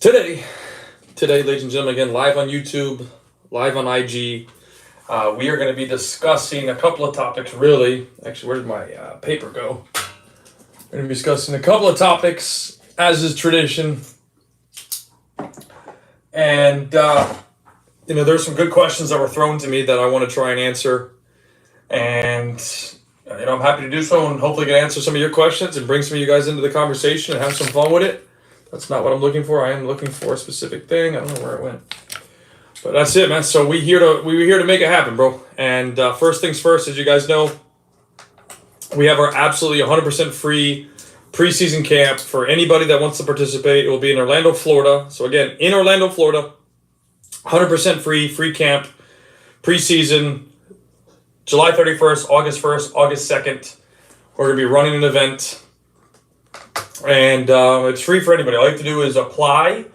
Today, ladies and gentlemen, again, live on YouTube, live on IG, we are going to be discussing a couple of topics, really. Actually, where did my paper go? We're going to be discussing a couple of topics, as is tradition. And, there's some good questions that were thrown to me that I want to try and answer. And, I'm happy to do so and hopefully can answer some of your questions and bring some of you guys into the conversation and have some fun with it. That's not what I'm looking for. I am looking for a specific thing. I don't know where it went. But that's it, man. So we were here to make it happen, bro. And first things first, as you guys know, we have our absolutely 100% free preseason camp for anybody that wants to participate. It will be in Orlando, Florida. So again, in Orlando, Florida, 100% free camp, preseason, July 31st, August 1st, August 2nd. We're going to be running an event. And it's free for anybody. All you have to do is apply.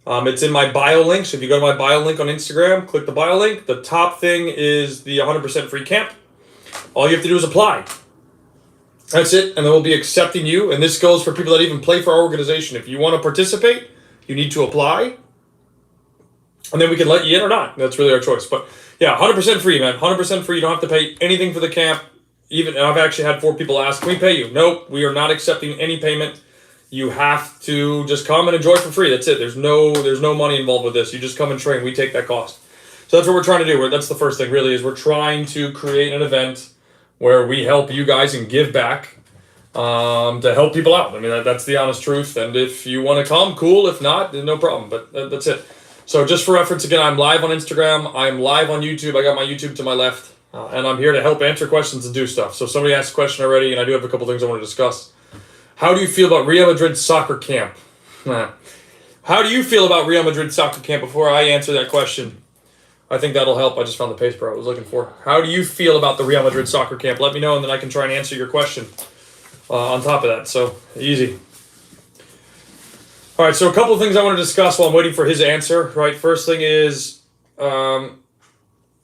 It's in my bio link. So if you go to my bio link on Instagram, click the bio link. The top thing is the 100% free camp. All you have to do is apply. That's it. And then we'll be accepting you. And this goes for people that even play for our organization. If you want to participate, you need to apply. And then we can let you in or not. That's really our choice. But yeah, 100% free, man. 100% free. You don't have to pay anything for the camp. And I've actually had 4 people ask, can we pay you? Nope, we are not accepting any payment. You have to just come and enjoy for free. That's it. There's no money involved with this. You just come and train. We take that cost. So that's what we're trying to do. That's the first thing, really, is we're trying to create an event where we help you guys and give back to help people out. I mean, that's the honest truth. And if you want to come, cool. If not, then no problem. But that's it. So just for reference, again, I'm live on Instagram. I'm live on YouTube. I got my YouTube to my left. And I'm here to help answer questions and do stuff. So somebody asked a question already, and I do have a couple things I want to discuss. How do you feel about Real Madrid soccer camp? How do you feel about Real Madrid soccer camp? Before I answer that question, I think that'll help. I just found the paper I was looking for. How do you feel about the Real Madrid soccer camp? Let me know, and then I can try and answer your question on top of that. So, easy. All right, so a couple of things I want to discuss while I'm waiting for his answer. Right, first thing is...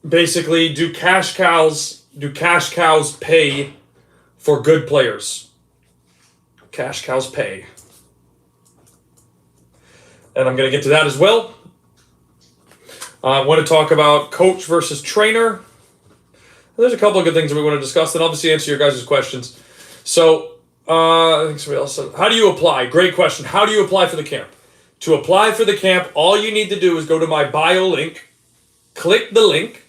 basically, do cash cows pay for good players? Cash cows pay. And I'm going to get to that as well. I want to talk about coach versus trainer. There's a couple of good things that we want to discuss, and obviously answer your guys' questions. So, I think somebody else said, how do you apply? Great question. How do you apply for the camp? To apply for the camp, all you need to do is go to my bio link, click the link,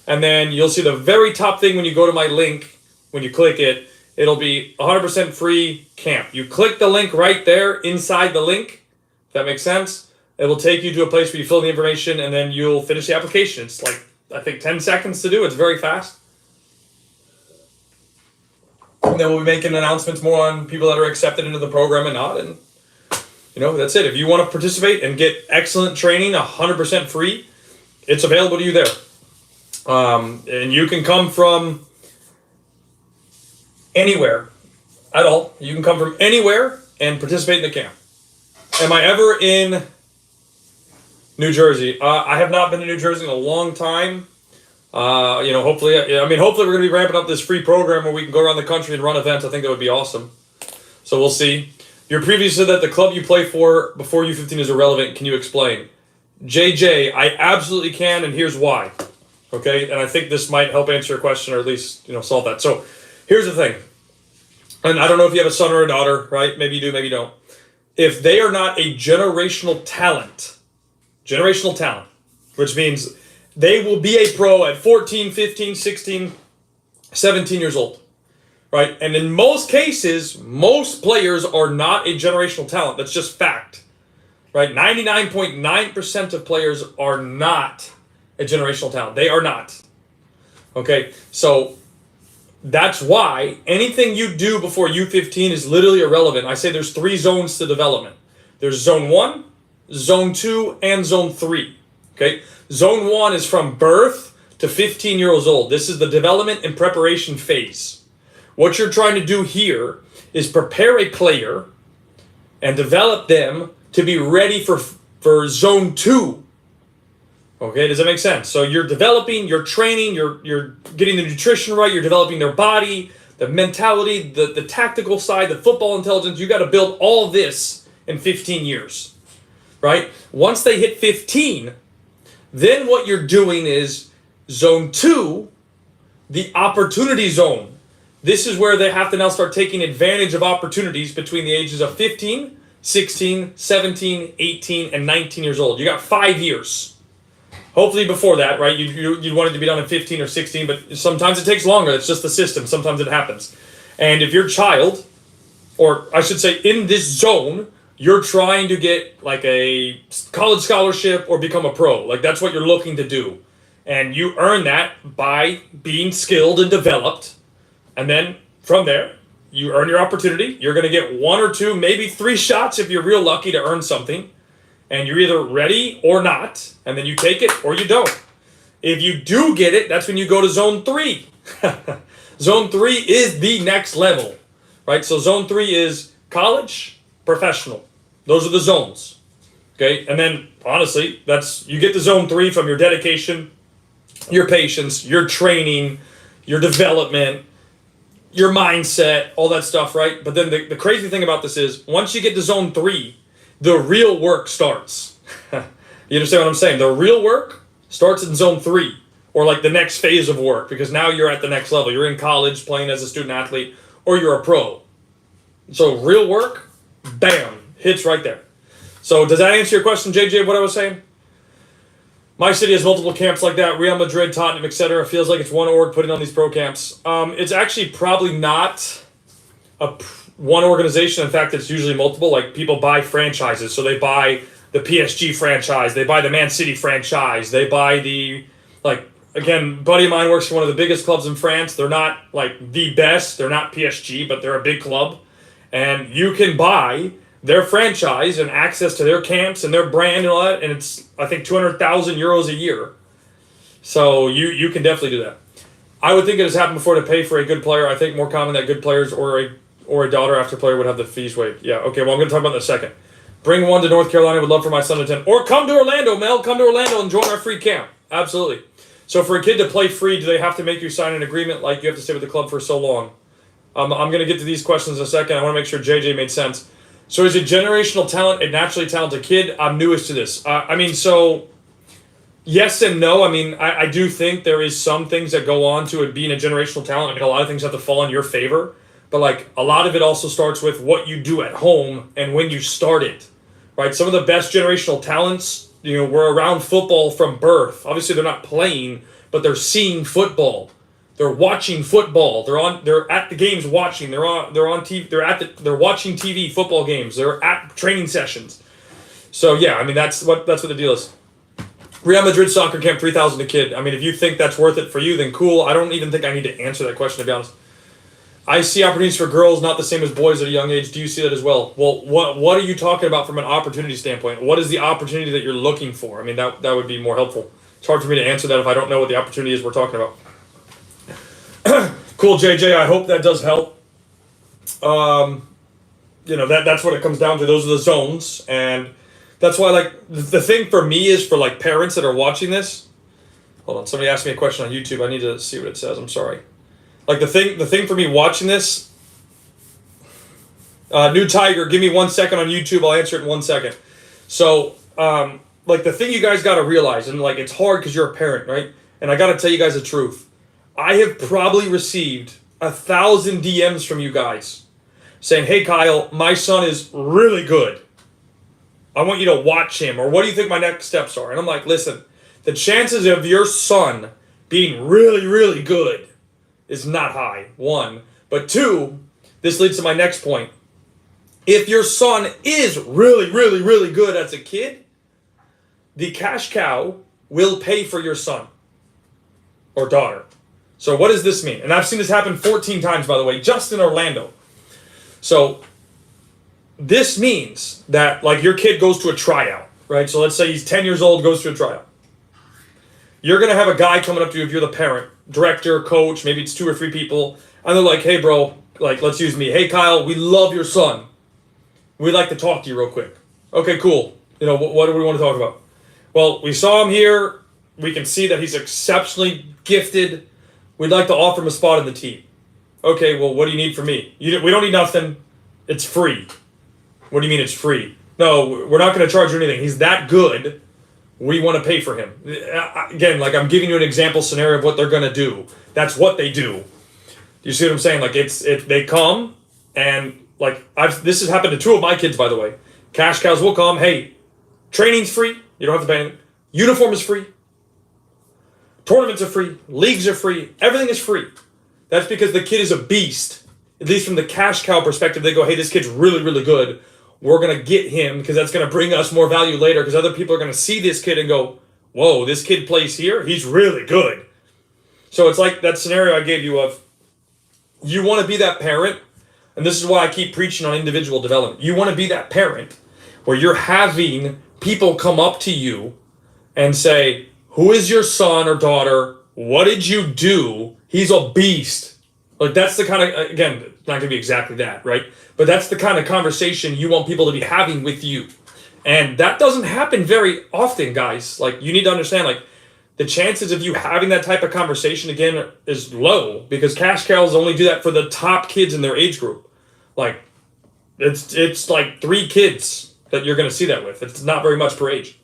and then you'll see the very top thing when you go to my link, when you click it, it'll be 100% free camp. You click the link right there inside the link, if that makes sense. It will take you to a place where you fill the information and then you'll finish the application. It's like, I think 10 seconds to do. It's very fast. And then we'll be making announcements more on people that are accepted into the program and not. And, that's it. If you want to participate and get excellent training, 100% free, it's available to you there. And you can come from anywhere at all. You can come from anywhere and participate in the camp. Am I ever in New Jersey? I have not been to New Jersey in a long time. Hopefully we're going to be ramping up this free program where we can go around the country and run events. I think that would be awesome. So we'll see. Your preview said that the club you play for before U15 is irrelevant. Can you explain? JJ, I absolutely can, and here's why. Okay, and I think this might help answer your question or at least, solve that. So here's the thing. And I don't know if you have a son or a daughter, right? Maybe you do, maybe you don't. If they are not a generational talent, which means they will be a pro at 14, 15, 16, 17 years old, right? And in most cases, most players are not a generational talent. That's just fact, right? 99.9% of players are not a generational talent. They are not. Okay, so that's why anything you do before U15 is literally irrelevant. I say there's 3 zones to development. There's zone 1, zone 2, and zone 3. Okay, zone 1 is from birth to 15 years old. This is the development and preparation phase. What you're trying to do here is prepare a player and develop them to be ready for zone 2. Okay, does that make sense? So you're developing, you're training, you're getting the nutrition right, you're developing their body, the mentality, the tactical side, the football intelligence. You got to build all this in 15 years. right? Once they hit 15, then what you're doing is zone 2, the opportunity zone. This is where they have to now start taking advantage of opportunities between the ages of 15, 16, 17, 18, and 19 years old. You got 5 years. Hopefully before that, right? You'd want it to be done in 15 or 16, but sometimes it takes longer. It's just the system. Sometimes it happens. And if your child, or I should say in this zone, you're trying to get like a college scholarship or become a pro. Like that's what you're looking to do. And you earn that by being skilled and developed. And then from there, you earn your opportunity. You're going to get 1 or 2, maybe 3 shots if you're real lucky to earn something. And you're either ready or not. And then you take it or you don't. If you do get it, that's when you go to zone 3. Zone 3 is the next level, right? So zone 3 is college, professional. Those are the zones. Okay? And then honestly, you get to zone 3 from your dedication, your patience, your training, your development, your mindset, all that stuff, right? But then the crazy thing about this is once you get to zone 3, the real work starts. You understand what I'm saying? The real work starts in zone 3, or like the next phase of work, because now you're at the next level. You're in college playing as a student athlete, or you're a pro. So real work, bam, hits right there. So does that answer your question, JJ, what I was saying? My city has multiple camps like that, Real Madrid, Tottenham, etc. Feels like it's one org putting on these pro camps. It's actually probably not one organization. In fact, it's usually multiple. Like people buy franchises. So they buy the PSG franchise. They buy the Man City franchise. They buy again, buddy of mine works for one of the biggest clubs in France. They're not like the best. They're not PSG, but they're a big club. And you can buy their franchise and access to their camps and their brand and all that, and it's, I think, 200,000 euros a year. So you can definitely do that. I would think it has happened before to pay for a good player. I think more common that good players or a daughter after player would have the fees waived. Yeah, okay, well, I'm going to talk about that in a second. Bring one to North Carolina. Would love for my son to attend. Or come to Orlando, Mel. Come to Orlando and join our free camp. Absolutely. So for a kid to play free, do they have to make you sign an agreement like you have to stay with the club for so long? I'm going to get to these questions in a second. I want to make sure JJ made sense. So is a generational talent a naturally talented kid? I'm newest to this. So yes and no. I do think there is some things that go on to it being a generational talent. A lot of things have to fall in your favor. But like a lot of it also starts with what you do at home and when you start it, right? Some of the best generational talents, were around football from birth. Obviously they're not playing, but they're seeing football. They're watching football. They're at the games watching. They're on TV. They're watching TV football games. They're at training sessions. So yeah, that's what the deal is. Real Madrid soccer camp, 3,000 a kid. If you think that's worth it for you, then cool. I don't even think I need to answer that question, to be honest. I see opportunities for girls not the same as boys at a young age. Do you see that as well? Well, what are you talking about from an opportunity standpoint? What is the opportunity that you're looking for? That would be more helpful. It's hard for me to answer that if I don't know what the opportunity is we're talking about. Cool, JJ. I hope that does help. That's what it comes down to. Those are the zones, and that's why the thing for me is for parents that are watching this. Hold on, somebody asked me a question on YouTube. I need to see what it says. I'm sorry. The thing for me watching this. New Tiger, give me 1 second on YouTube. I'll answer it in 1 second. So, the thing you guys got to realize, and it's hard because you're a parent, right? And I got to tell you guys the truth. I have probably received 1,000 DMs from you guys saying, "Hey Kyle, my son is really good. I want you to watch him," or "What do you think my next steps are?" And I'm like, listen, the chances of your son being really, really good is not high, 1. But 2, this leads to my next point. If your son is really, really, really good as a kid, the cash cow will pay for your son or daughter. So what does this mean? And I've seen this happen 14 times, by the way, just in Orlando. So this means that your kid goes to a tryout, right? So let's say he's 10 years old, goes to a tryout. You're going to have a guy coming up to you if you're the parent, director, coach, maybe it's 2 or 3 people. And they're like, "Hey bro, let's use me. Hey Kyle, we love your son. We'd like to talk to you real quick." Okay, cool. What do we want to talk about? Well, we saw him here. We can see that he's exceptionally gifted. We'd like to offer him a spot in the team. Okay, well, what do you need from me? We don't need nothing. It's free. What do you mean it's free? no, we're not going to charge you anything. He's that good. We want to pay for him. Again, like I'm giving you an example scenario of what they're going to do. That's what they do. You see what I'm saying? Like they come and like this has happened to two of my kids, by the way. Cash cows will come. Hey, training's free. You don't have to pay anything. Uniform is free. Tournaments are free. Leagues are free. Everything is free. That's because the kid is a beast. At least from the cash cow perspective, they go, hey, this kid's really, really good. We're going to get him because that's going to bring us more value later because other people are going to see this kid and go, whoa, this kid plays here? He's really good. So it's like that scenario I gave you of you want to be that parent, and this is why I keep preaching on individual development. You want to be that parent where you're having people come up to you and say, who is your son or daughter? What did you do? He's a beast. Like that's the kind of, again, it's not going to be exactly that, right? But that's the kind of conversation you want people to be having with you. And that doesn't happen very often, guys. Like you need to understand, like the chances of you having that type of conversation again is low because cash cows only do that for the top kids in their age group. Like it's like 3 kids that you're going to see that with. It's not very much per age.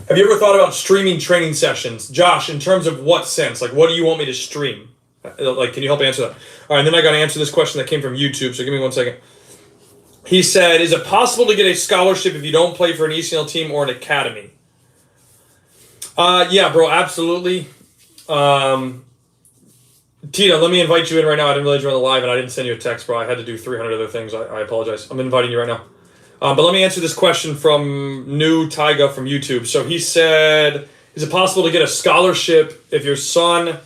Have you ever thought about streaming training sessions? Josh, in terms of what sense? Like, what do you want me to stream? Like, can you help answer that? All right, and then I got to answer this question that came from YouTube, so give me 1 second. He said, is it possible to get a scholarship if you don't play for an ECNL team or an academy? Yeah, bro, absolutely. Tita, let me invite you in right now. I didn't realize you were on the live, and I didn't send you a text, bro. I had to do 300 other things. I apologize. I'm inviting you right now. But let me answer this question from New Taiga from YouTube. So he said, is it possible to get a scholarship if your son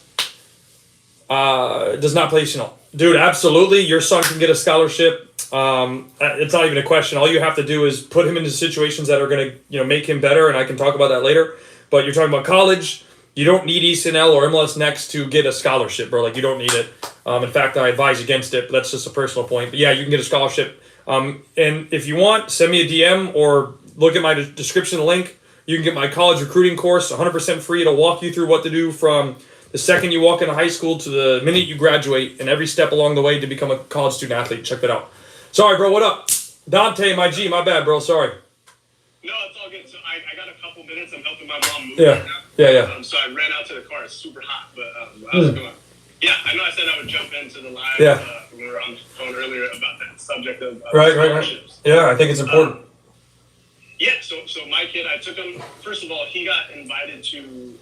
does not play ECNL? Dude, absolutely. Your son can get a scholarship. It's not even a question. All you have to do is put him into situations that are going to make him better, and I can talk about that later. But you're talking about college. You don't need ECNL or MLS Next to get a scholarship, bro. Like, you don't need it. In fact, I advise against it, but that's just a personal point. But yeah, you can get a scholarship. And if you want, send me a DM or look at my description link. You can get my college recruiting course, 100% free. It'll walk you through what to do from the second you walk into high school to the minute you graduate and every step along the way to become a college student athlete. Check that out. Sorry, bro. What up? Dante, my G. My bad, bro. Sorry. No, it's all good. So I got a couple minutes. I'm helping my mom move right now. Yeah. So I ran out to the car. It's super hot, but how's it going? Yeah, I know I said I would jump into the live when we were on the phone earlier about that subject of scholarships. Yeah, I think it's important. So my kid, I took him, first of all, he got invited to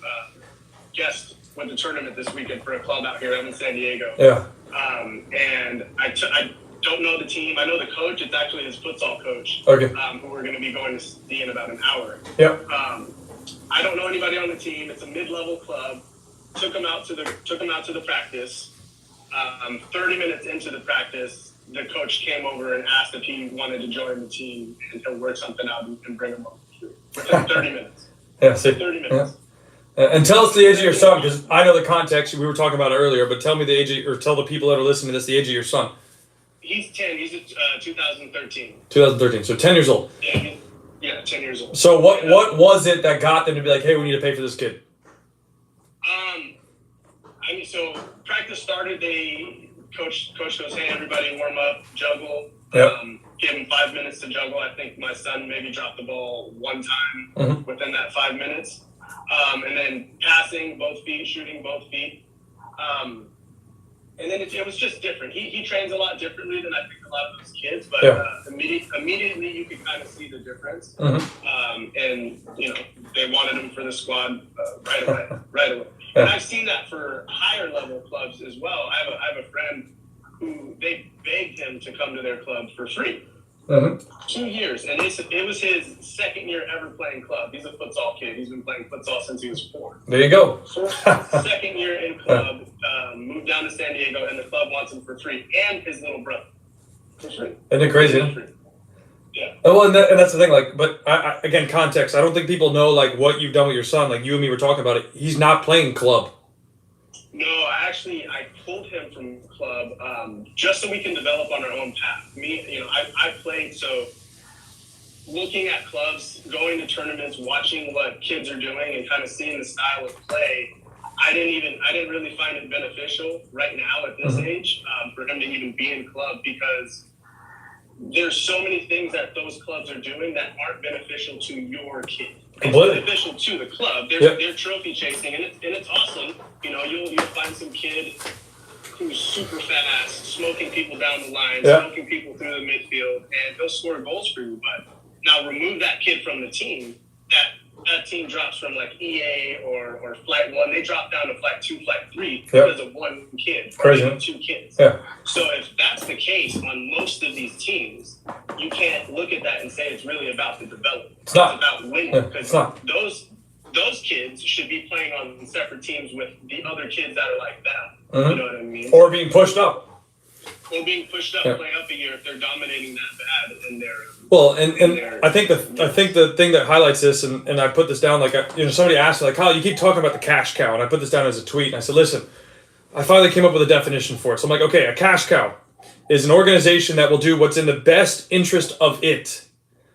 guest with the tournament this weekend for a club out here in San Diego. Yeah. And I don't know the team. I know the coach. It's actually his futsal coach. Okay. Who we're going to be going to see in about an hour. Yep. I don't know anybody on the team. It's a mid-level club. Took him out to the practice. 30 minutes into the practice, the coach came over and asked if he wanted to join the team and he'll work something out and bring him over. Within 30 minutes. Yeah. See. 30 minutes. Yeah. And tell us the age of your son, because I know the context. We were talking about it earlier, but tell me the age, or tell the people that are listening to this the age of your son. He's 10. He's 2013. 2013. So 10 years old. Yeah, 10 years old. So what was it that got them to be like, hey, we need to pay for this kid? So practice started. Coach goes, hey, everybody, warm up, juggle. Yep. Give him 5 minutes to juggle. I think my son maybe dropped the ball 1 time within that 5 minutes. And then passing both feet, shooting both feet. And then it was just different. He trains a lot differently than I think a lot of those kids, but immediately you could kind of see the difference. And they wanted him for the squad right away. And I've seen that for higher level clubs as well. I have a friend who they begged him to come to their club for free. 2 years, and it was his second year ever playing club. He's a futsal kid. He's been playing futsal since he was 4. There you go. Second year in club, moved down to San Diego, and the club wants him for free, and his little brother for free. Isn't it crazy? Yeah. Oh, well, and that's the thing. Like, but again, context. I don't think people know like what you've done with your son. Like you and me were talking about it. He's not playing club. No, I pulled him from club just so we can develop on our own path. I played, so looking at clubs, going to tournaments, watching what kids are doing, and kind of seeing the style of play. I didn't really find it beneficial right now at this age for him to even be in club because there's so many things that those clubs are doing that aren't beneficial to your kid. It's Completely. beneficial to the club. Yep. They're trophy chasing, and it's awesome. You know, you'll find some kid who's super fast, smoking people down the line, Yep. smoking people through the midfield, and they'll score goals for you. But now remove that kid from the team, that team drops from like EA or Flight 1, they drop down to Flight 2, Flight 3 because of one kid, or Crazy. maybe two kids. Yeah. So if that's the case on most of these teams, you can't look at that and say it's really about the development. It's not. about winning, Yeah, because it's not. those kids should be playing on separate teams with the other kids that are like them. Mhm. You know what I mean? Or being pushed up. Or being pushed up, Yeah. playing up a year if they're dominating that bad in their. Well, and I think the thing that highlights this, and I put this down, like, somebody asked me, like, Kyle, you keep talking about the cash cow, and I put this down as a tweet, and I said, listen, I finally came up with a definition for it. So I'm like, okay, a cash cow is an organization that will do what's in the best interest of it.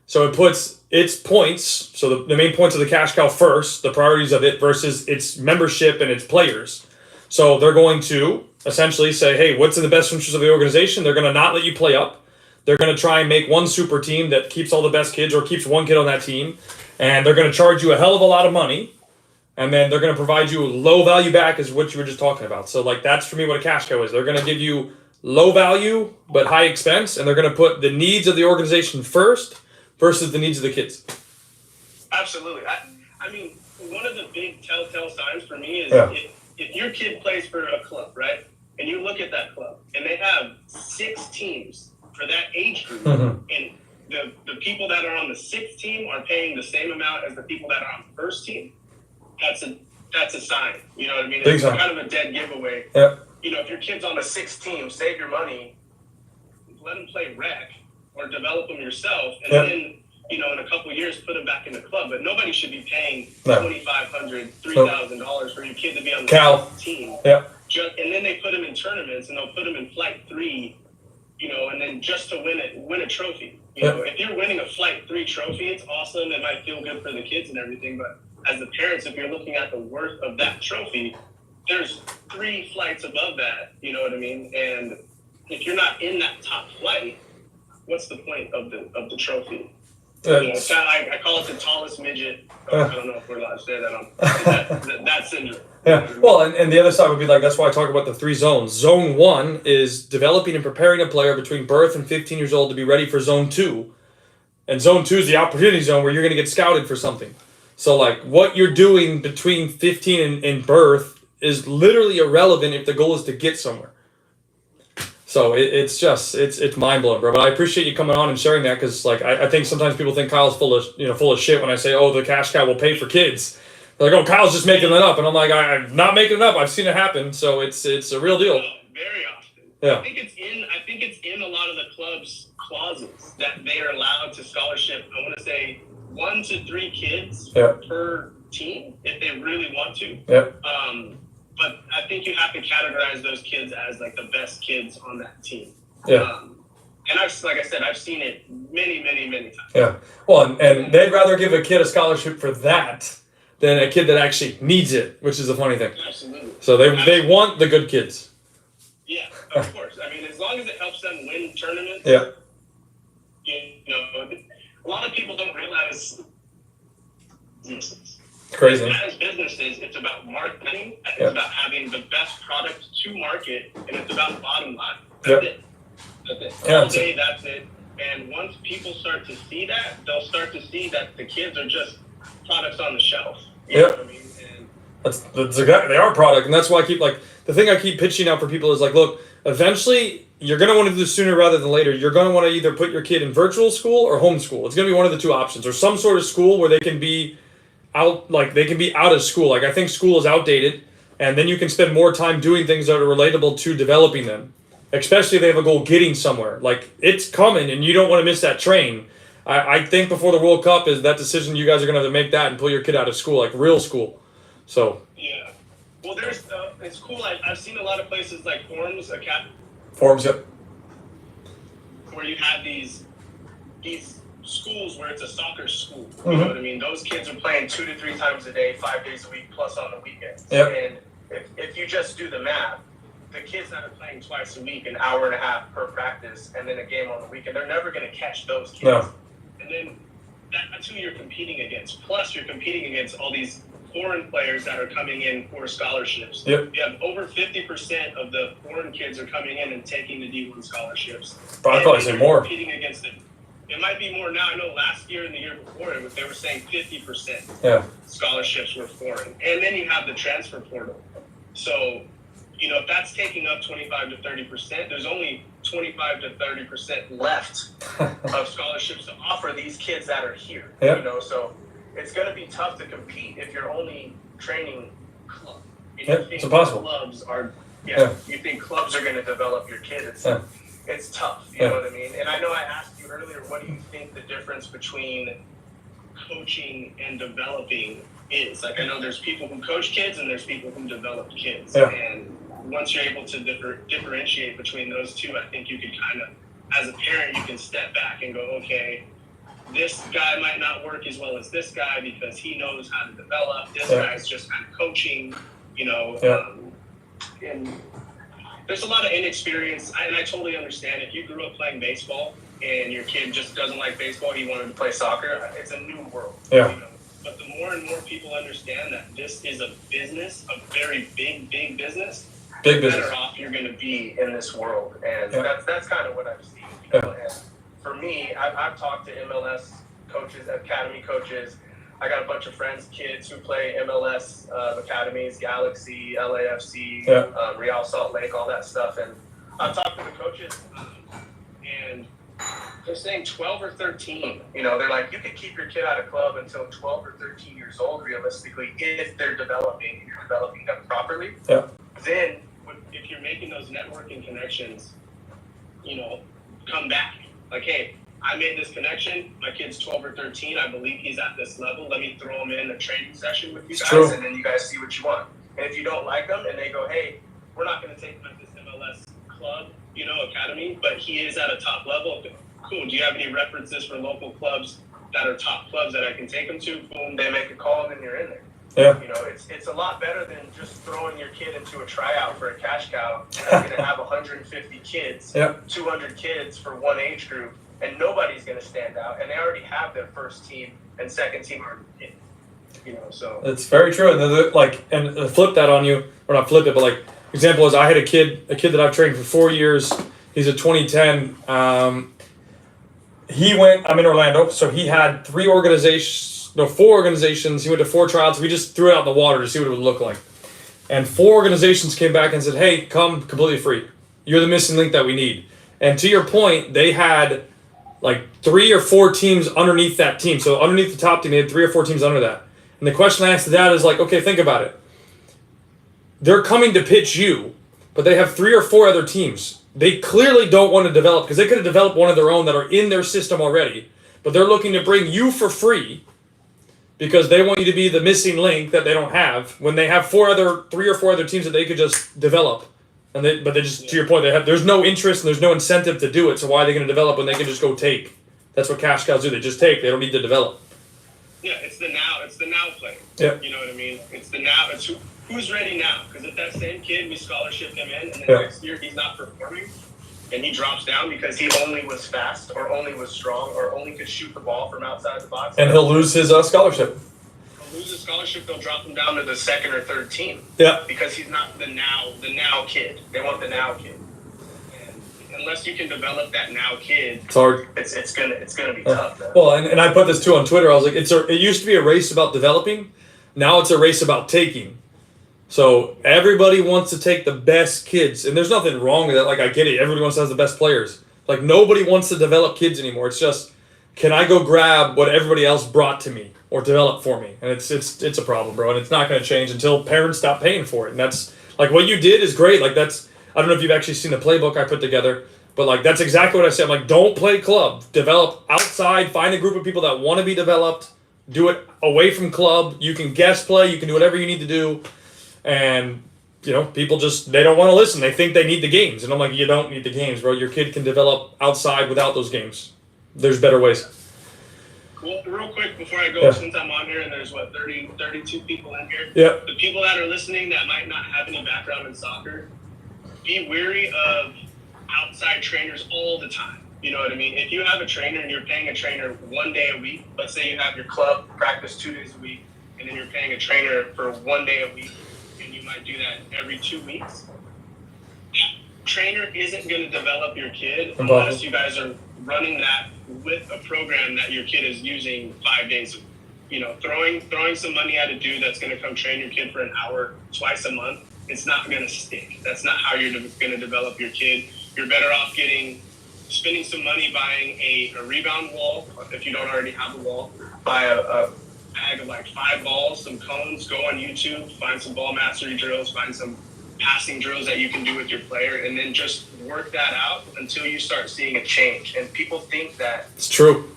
So it puts its points, so the main points of the cash cow first, the priorities of it versus its membership and its players. So they're going to essentially say, hey, what's in the best interest of the organization? They're going to not let you play up. They're going to try and make one super team that keeps all the best kids or keeps one kid on that team. And they're going to charge you a hell of a lot of money. And then they're going to provide you low value back, is what you were just talking about. So, like, that's for me what a cash cow is. They're going to give you low value but high expense, and they're going to put the needs of the organization first versus the needs of the kids. Absolutely. I mean, one of the big telltale signs for me is if your kid plays for a club, right, and you look at that club, and they have 6 teams for that age group, and the people that are on the 6th team are paying the same amount as the people that are on the 1st team, that's a sign. You know what I mean? Big It's sign. kind of a dead giveaway. Yeah. You know, if your kid's on the 6th team, save your money, let them play rec or develop them yourself, and then, you know, in a couple of years, put them back in the club. But nobody should be paying $2,500, $3,000 for your kid to be on the 6th team. Yeah. And then they put them in tournaments, and they'll put them in Flight 3, you know, and then just to win a trophy. You know, if you're winning a Flight 3 trophy, it's awesome. It might feel good for the kids and everything. But as the parents, if you're looking at the worth of that trophy, there's 3 flights above that. You know what I mean? And if you're not in that top flight, what's the point of the trophy? You know, I call it the tallest midget. I don't know if we're allowed to say that on that syndrome. Yeah. Well, and the other side would be like, that's why I talk about the 3 zones. Zone 1 is developing and preparing a player between birth and 15 years old to be ready for Zone 2. And Zone 2 is the opportunity zone where you're going to get scouted for something. So, like, what you're doing between 15 and birth is literally irrelevant if the goal is to get somewhere. So it's mind blowing, bro. But I appreciate you coming on and sharing that, because like I think sometimes people think Kyle's full of shit when I say, oh, the cash cow will pay for kids. They're like, oh, Kyle's just making it up, and I'm like, I'm not making it up. I've seen it happen, so it's a real deal. Very often. Yeah. I think it's in a lot of the club's clauses that they are allowed to scholarship. I want to say 1 to 3 kids per team if they really want to. Yeah. But I think you have to categorize those kids as like the best kids on that team. Yeah. And like I said, I've seen it many, many, many times. Yeah. Well, and they'd rather give a kid a scholarship for that than a kid that actually needs it, which is the funny thing. Absolutely. So they want the good kids. Yeah, of course. I mean, as long as it helps them win tournaments. Yeah. You know, a lot of people don't realize. Crazy. As businesses, it's about marketing. It's about having the best product to market, and it's about bottom line. That's it. That's it. Yeah, All day, that's it. And once people start to see that, they'll start to see that the kids are just products on the shelf. You know what I mean? And that's exactly, they are product, and that's why I keep the thing I keep pitching out for people is like, look, eventually you're going to want to do this sooner rather than later. You're going to want to either put your kid in virtual school or homeschool. It's going to be one of the 2 options, or some sort of school where they can be out, like they can be out of school. Like I think school is outdated, and then you can spend more time doing things that are relatable to developing them, especially if they have a goal getting somewhere. Like it's coming, and you don't want to miss that train. I think before the World Cup is that decision you guys are going to have to make that and pull your kid out of school, like real school. So yeah, well, there's it's cool. I've seen a lot of places like Forums, Forums, yep. Where you have these schools where it's a soccer school. You know what I mean? Those kids are playing 2 to 3 times a day, 5 days a week, plus on the weekends. Yep. And if you just do the math, the kids that are playing twice a week, an hour and a half per practice, and then a game on the weekend, they're never going to catch those kids. No. And then that's who you're competing against. Plus, you're competing against all these foreign players that are coming in for scholarships. Yep. You have over 50% of the foreign kids are coming in and taking the D1 scholarships. I'd probably say more. Competing against it. It might be more now. I know last year and the year before, they were saying 50% scholarships were foreign. And then you have the transfer portal. So, if that's taking up 25 to 30%, there's only 25 to 30% left of scholarships to offer these kids that are here. Yep. So it's going to be tough to compete if you're only training club. It's impossible. Clubs are, you think clubs are going to develop your kid. It's tough. You know what I mean? And I know I asked you earlier, what do you think the difference between coaching and developing is? Like, I know there's people who coach kids and there's people who develop kids. Yeah. And once you're able to differentiate between those two, I think you can kind of, as a parent, you can step back and go, okay, this guy might not work as well as this guy because he knows how to develop. This guy's just kind of coaching, and there's a lot of inexperience. And I totally understand. If you grew up playing baseball and your kid just doesn't like baseball, he wanted to play soccer, it's a new world. Yeah. But the more and more people understand that this is a business, a very big business, the better off you're going to be in this world. And that's kind of what I've seen. And for me, I've talked to MLS coaches, academy coaches. I got a bunch of friends, kids who play MLS academies, Galaxy, LAFC, Real Salt Lake, all that stuff. And I've talked to the coaches, and they're saying 12 or 13. They're like, you could keep your kid out of club until 12 or 13 years old, realistically, if you're developing them properly. Yeah. Then, if you're making those networking connections, come back. Like, hey, I made this connection. My kid's 12 or 13. I believe he's at this level. Let me throw him in a training session with you guys, and then you guys see what you want. And if you don't like them, and they go, hey, we're not going to take him at this MLS club, academy, but he is at a top level. Cool. Do you have any references for local clubs that are top clubs that I can take them to? Boom, they make a call, and then you're in there. Yeah. It's a lot better than just throwing your kid into a tryout for a cash cow that's going to have 150 kids, 200 kids for one age group, and nobody's going to stand out. And they already have their first team and second team already in, so. It's very true. And flip that on you, or not flip it, but example is I had a kid that I've trained for 4 years. He's a 2010. I'm in Orlando, so he had 4 organizations. He went to 4 tryouts. We just threw it out in the water to see what it would look like. And 4 organizations came back and said, hey, come completely free. You're the missing link that we need. And to your point, they had 3 or 4 teams underneath that team. So underneath the top team, they had 3 or 4 teams under that. And the question I asked to that is okay, think about it. They're coming to pitch you, but they have 3 or 4 other teams. They clearly don't want to develop, because they could have developed one of their own that are in their system already, but they're looking to bring you for free because they want you to be the missing link that they don't have, when they have 3 or 4 other teams that they could just develop. But they just, to your point, there's no interest and there's no incentive to do it. So why are they going to develop when they can just go take? That's what cash cows do. They just take. They don't need to develop. Yeah, it's the now play. Yeah. You know what I mean? It's the now. It's who's ready now. Because if that same kid, we scholarship him in, and then next year he's not performing, and he drops down because he only was fast, or only was strong, or only could shoot the ball from outside the box. And he'll lose his scholarship. He'll lose his scholarship. They'll drop him down to the second or third team. Yeah. Because he's not the now kid. They want the now kid. And unless you can develop that now kid, it's hard. It's gonna be tough. Man. Well, and I put this too on Twitter. I was like, it used to be a race about developing. Now it's a race about taking. So everybody wants to take the best kids, and there's nothing wrong with that. I get it. Everybody wants to have the best players. Nobody wants to develop kids anymore. It's just, can I go grab what everybody else brought to me or develop for me? And it's a problem, bro. And it's not going to change until parents stop paying for it. And that's what you did is great. I don't know if you've actually seen the playbook I put together, but that's exactly what I said. I'm don't play club, develop outside, find a group of people that want to be developed, do it away from club. You can guest play, you can do whatever you need to do. And, people just, they don't want to listen. They think they need the games. And I'm like, you don't need the games, bro. Your kid can develop outside without those games. There's better ways. Well, real quick before I go, since I'm on here and there's 32 people in here. Yeah. The people that are listening that might not have any background in soccer, be wary of outside trainers all the time. You know what I mean? If you have a trainer and you're paying a trainer 1 day a week, let's say you have your club practice 2 days a week, and then you're paying a trainer for 1 day a week, and you might do that every 2 weeks. That trainer isn't going to develop your kid unless you guys are running that with a program that your kid is using 5 days a week. You know, throwing some money at a dude that's going to come train your kid for an hour twice a month, it's not going to stick. That's not how you're going to develop your kid. You're better off spending some money buying a rebound wall, if you don't already have a wall. Buy a bag of like 5 balls, some cones, go on YouTube, find some ball mastery drills, find some passing drills that you can do with your player, and then just work that out until you start seeing a change. And people think that It's true.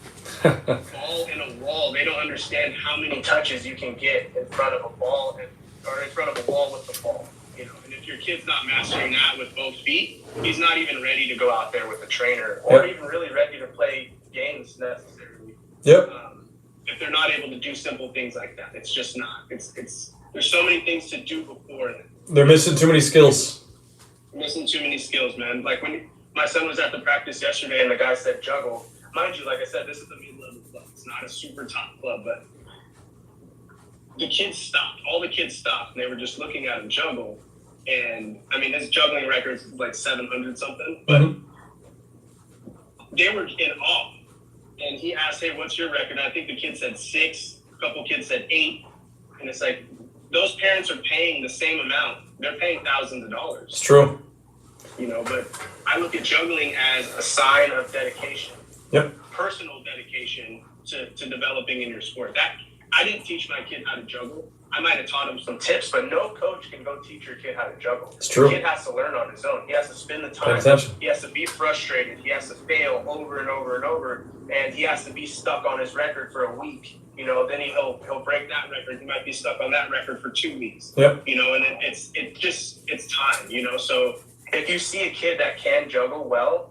ball in a wall, they don't understand how many touches you can get in front of a ball or in front of a wall with the ball. You know, and if your kid's not mastering that with both feet, he's not even ready to go out there with a trainer, or even really ready to play games necessarily. Yep. If they're not able to do simple things like that, it's just not. It's there's so many things to do before that. They're missing too many skills. Missing too many skills, man. Like when my son was at the practice yesterday and the guy said juggle. Mind you, like I said, this is a mid-level club. It's not a super top club, but the kids stopped. All the kids stopped, and they were just looking at him juggle. And I mean, his juggling record is like 700 something, but they were in awe. And he asked, "Hey, what's your record?" And I think the kid said 6. A couple kids said 8. And it's like those parents are paying the same amount. They're paying thousands of dollars. It's true. You know, but I look at juggling as a sign of dedication. Yep. Personal dedication to developing in your sport. That I didn't teach my kid how to juggle. I might have taught him some tips, but no coach can go teach your kid how to juggle. It's true. The kid has to learn on his own. He has to spend the time. He has to be frustrated. He has to fail over and over and over, and he has to be stuck on his record for a week. You know, then he'll break that record. He might be stuck on that record for 2 weeks. Yep. You know, and it's time. You know, so if you see a kid that can juggle well,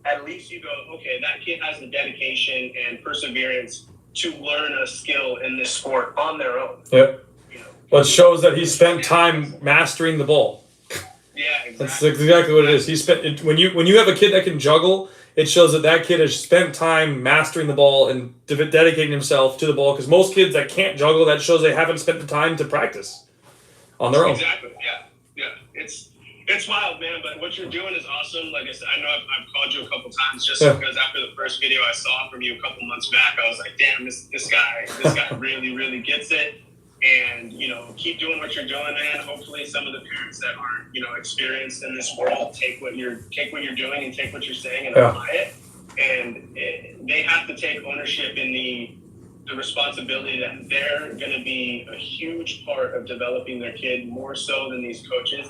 at least you go, okay, that kid has the dedication and perseverance to learn a skill in this sport on their own. Yep. You know, Well, it shows that he spent time mastering the ball. yeah, exactly. That's exactly what it is. He spent when you have a kid that can juggle, it shows that kid has spent time mastering the ball and dedicating himself to the ball. Because most kids that can't juggle, that shows they haven't spent the time to practice on their own. Exactly. Yeah. It's wild, man. But what you're doing is awesome. Like I said, I know I've called you a couple times just because after the first video I saw from you a couple months back, I was like, damn, this guy really, really gets it. And, you know, keep doing what you're doing, man. Hopefully some of the parents that aren't, you know, experienced in this world take what you're doing and take what you're saying and apply it. And they have to take ownership in the responsibility that they're going to be a huge part of developing their kid more so than these coaches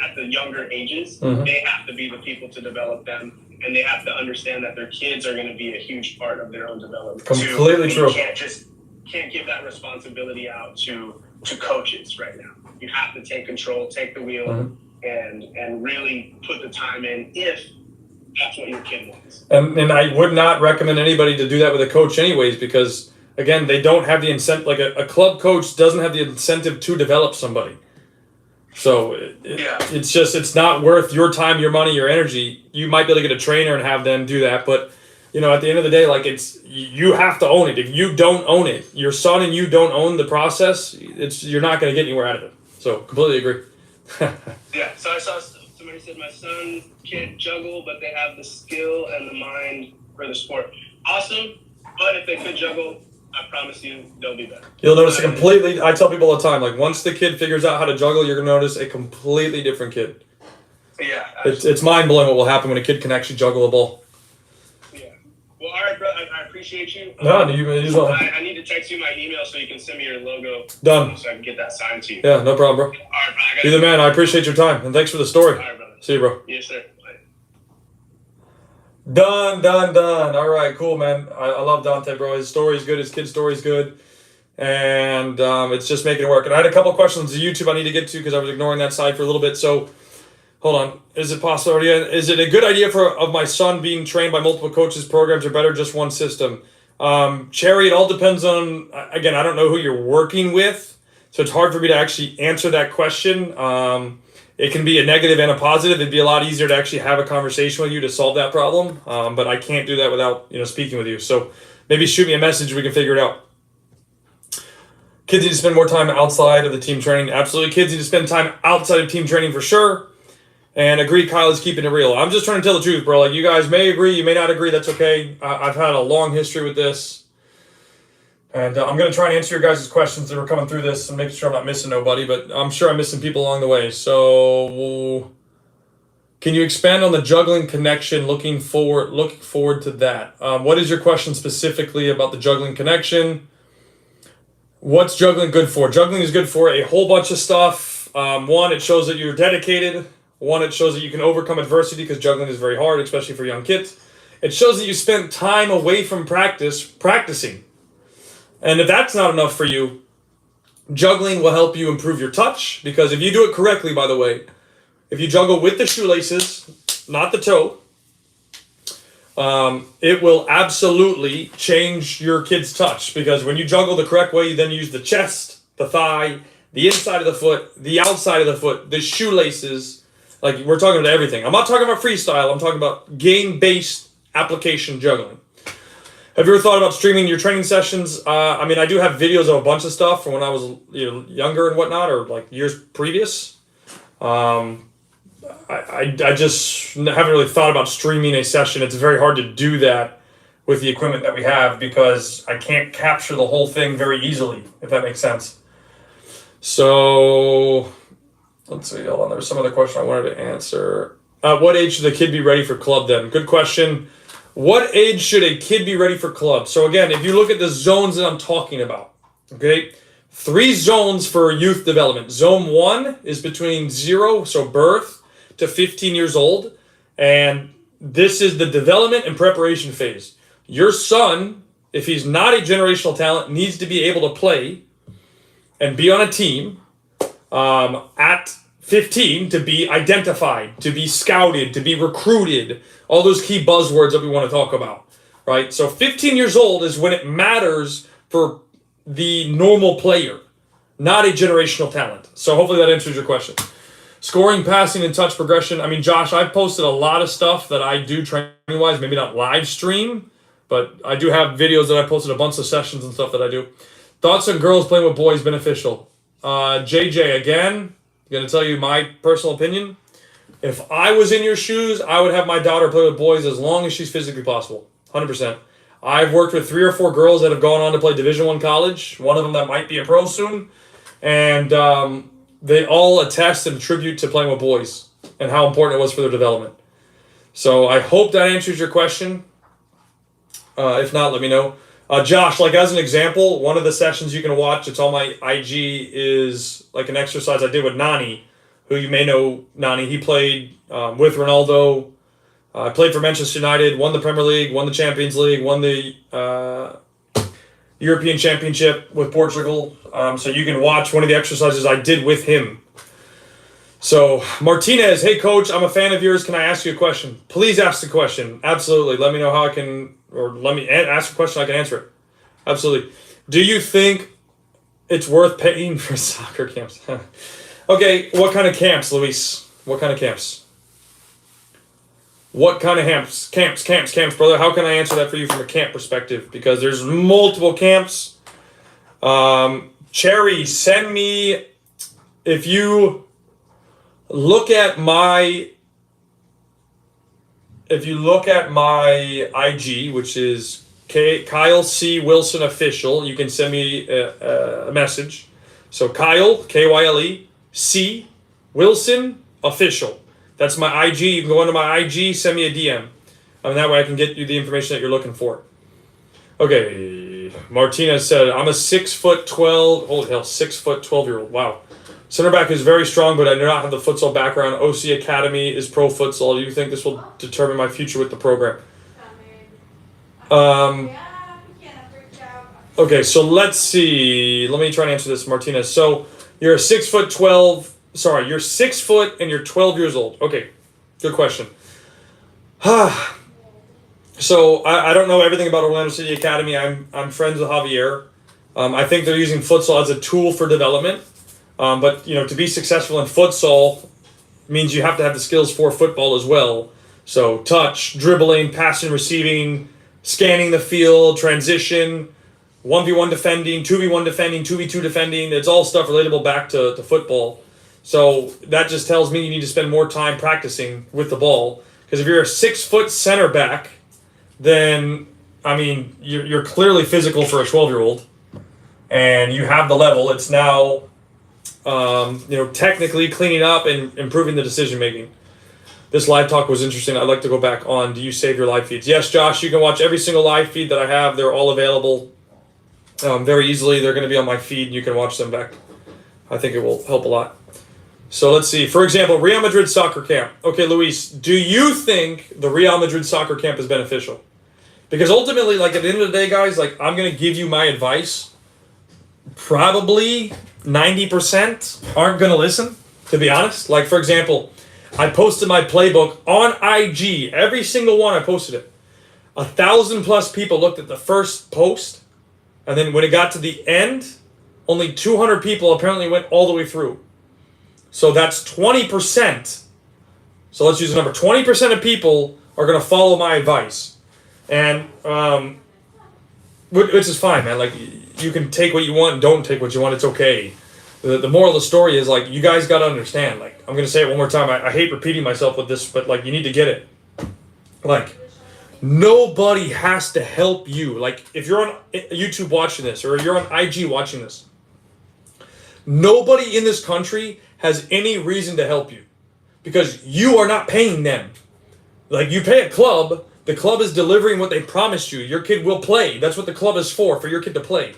at the younger ages. Mm-hmm. They have to be the people to develop them, and they have to understand that their kids are going to be a huge part of their own development. Completely true. You can't give that responsibility out to coaches right now. You have to take control, take the wheel, and really put the time in if that's what your kid wants. And I would not recommend anybody to do that with a coach anyways, because again, they don't have the incentive. Like a club coach doesn't have the incentive to develop somebody. So it's not worth your time, your money, your energy. You might be able to get a trainer and have them do that, but you know, at the end of the day, like you have to own it. If you don't own it, your son and you don't own the process, you're not going to get anywhere out of it. So completely agree. Yeah. So I saw somebody said my son can't juggle, but they have the skill and the mind for the sport. Awesome. But if they could juggle, I promise you they'll be better. You'll notice a completely, I tell people all the time, like once the kid figures out how to juggle, you're going to notice a completely different kid. Yeah. It's mind-blowing what will happen when a kid can actually juggle a ball. Yeah. Well, all right, bro. I appreciate you. No, I need to text you my email so you can send me your logo. Done. So I can get that signed to you. Yeah, no problem, bro. All right, bro. You're the man. I appreciate your time, and thanks for the story. All right, brother. See you, bro. Yes, sir. Bye. Done. All right, cool, man. I love Dante, bro. His story's good. His kid's story's good. And it's just making it work. And I had a couple questions to YouTube I need to get to because I was ignoring that side for a little bit. So, hold on. Is it possible? Is it a good idea of my son being trained by multiple coaches, programs, or better just one system? Cherry, it all depends on, again, I don't know who you're working with. So it's hard for me to actually answer that question. it can be a negative and a positive. It'd be a lot easier to actually have a conversation with you to solve that problem. But I can't do that without, speaking with you. So maybe shoot me a message. We can figure it out. Kids need to spend more time outside of the team training. Absolutely. Kids need to spend time outside of team training for sure. And agree, Kyle is keeping it real. I'm just trying to tell the truth, bro. Like, you guys may agree, you may not agree. That's okay. I've had a long history with this. And I'm going to try and answer your guys' questions that are coming through this and make sure I'm not missing nobody. But I'm sure I'm missing people along the way. So, can you expand on the juggling connection? Looking forward to that. What is your question specifically about the juggling connection? What's juggling good for? Juggling is good for a whole bunch of stuff. One, it shows that you're dedicated. One, it shows that you can overcome adversity because juggling is very hard, especially for young kids. It shows that you spent time away from practicing. And if that's not enough for you, juggling will help you improve your touch, because if you do it correctly, by the way, if you juggle with the shoelaces, not the toe, it will absolutely change your kid's touch, because when you juggle the correct way, you then use the chest, the thigh, the inside of the foot, the outside of the foot, the shoelaces. Like, we're talking about everything. I'm not talking about freestyle. I'm talking about game-based application juggling. Have you ever thought about streaming your training sessions? I do have videos of a bunch of stuff from when I was younger and whatnot, or like years previous. I just haven't really thought about streaming a session. It's very hard to do that with the equipment that we have, because I can't capture the whole thing very easily, if that makes sense. So, let's see. Hold on. There's some other question I wanted to answer. What age should the kid be ready for club then? Good question. What age should a kid be ready for club? So again, if you look at the zones that I'm talking about, okay, 3 zones for youth development. Zone 1 is between 0, so birth, to 15 years old. And this is the development and preparation phase. Your son, if he's not a generational talent, needs to be able to play and be on a team at 15 to be identified, to be scouted, to be recruited, all those key buzzwords that we want to talk about, right? So 15 years old is when it matters for the normal player, not a generational talent. So hopefully that answers your question. Scoring, passing, and touch progression. I mean, Josh, I've posted a lot of stuff that I do training-wise, maybe not live stream, but I do have videos that I posted, a bunch of sessions and stuff that I do. Thoughts on girls playing with boys beneficial? JJ, again, going to tell you my personal opinion. If I was in your shoes, I would have my daughter play with boys as long as she's physically possible. 100%. I've worked with 3 or 4 girls that have gone on to play Division I college. One of them that might be a pro soon. And they all attest and attribute to playing with boys and how important it was for their development. So I hope that answers your question. If not, let me know. Josh, like as an example, one of the sessions you can watch, it's on my IG, is like an exercise I did with Nani, who you may know. Nani, he played with Ronaldo, played for Manchester United, won the Premier League, won the Champions League, won the European Championship with Portugal. So you can watch one of the exercises I did with him. So Martinez, hey coach, I'm a fan of yours. Can I ask you a question? Please ask the question. Absolutely. Let me know how I can, or let me ask a question, I can answer it. Absolutely. Do you think it's worth paying for soccer camps? Okay, what kind of camps, Luis? What kind of camps? What kind of camps, brother? How can I answer that for you from a camp perspective? Because there's multiple camps. Cherry, send me, if you look at my IG, which is Kyle C. Wilson Official, you can send me a message. So Kyle, Kyle, C. Wilson Official. That's my IG. You can go into my IG, send me a DM. And that way I can get you the information that you're looking for. Okay, Martinez said, I'm a 6'12", holy hell, 6'12" Wow. Center back is very strong, but I do not have the futsal background. OC Academy is pro futsal. Do you think this will determine my future with the program? Okay, so let's see. Let me try and answer this, Martinez. So you're 6'12". Sorry, you're 6 foot and you're 12 years old. Okay, good question. So I don't know everything about Orlando City Academy. I'm friends with Javier. I think they're using futsal as a tool for development. But to be successful in futsal, means you have to have the skills for football as well. So touch, dribbling, passing, receiving, scanning the field, transition, 1v1 defending, 2v1 defending, 2v2 defending. It's all stuff relatable back to football. So that just tells me you need to spend more time practicing with the ball. Because if you're a 6-foot center back, then, I mean, you're clearly physical for a 12-year-old. And you have the level. It's now, technically cleaning up and improving the decision making. This live talk was interesting. I'd like to go back on. Do you save your live feeds? Yes, Josh, you can watch every single live feed that I have. They're all available very easily. They're going to be on my feed, and you can watch them back. I think it will help a lot. So let's see. For example, Real Madrid soccer camp. Okay, Luis, do you think the Real Madrid soccer camp is beneficial? Because ultimately, like at the end of the day, guys, like I'm going to give you my advice. Probably 90% aren't going to listen, to be honest. Like, for example, I posted my playbook on IG. Every single one, I posted it. 1,000+ people looked at the first post. And then when it got to the end, only 200 people apparently went all the way through. So that's 20%. So let's use the number. 20% of people are going to follow my advice. And, which is fine, man. Like, you can take what you want and don't take what you want. It's okay. The moral of the story is, like, you guys got to understand. Like, I'm going to say it one more time. I hate repeating myself with this, but, like, you need to get it. Like, nobody has to help you. Like, if you're on YouTube watching this or you're on IG watching this, nobody in this country has any reason to help you because you are not paying them. Like, you pay a club. The club is delivering what they promised you. Your kid will play. That's what the club is for your kid to play.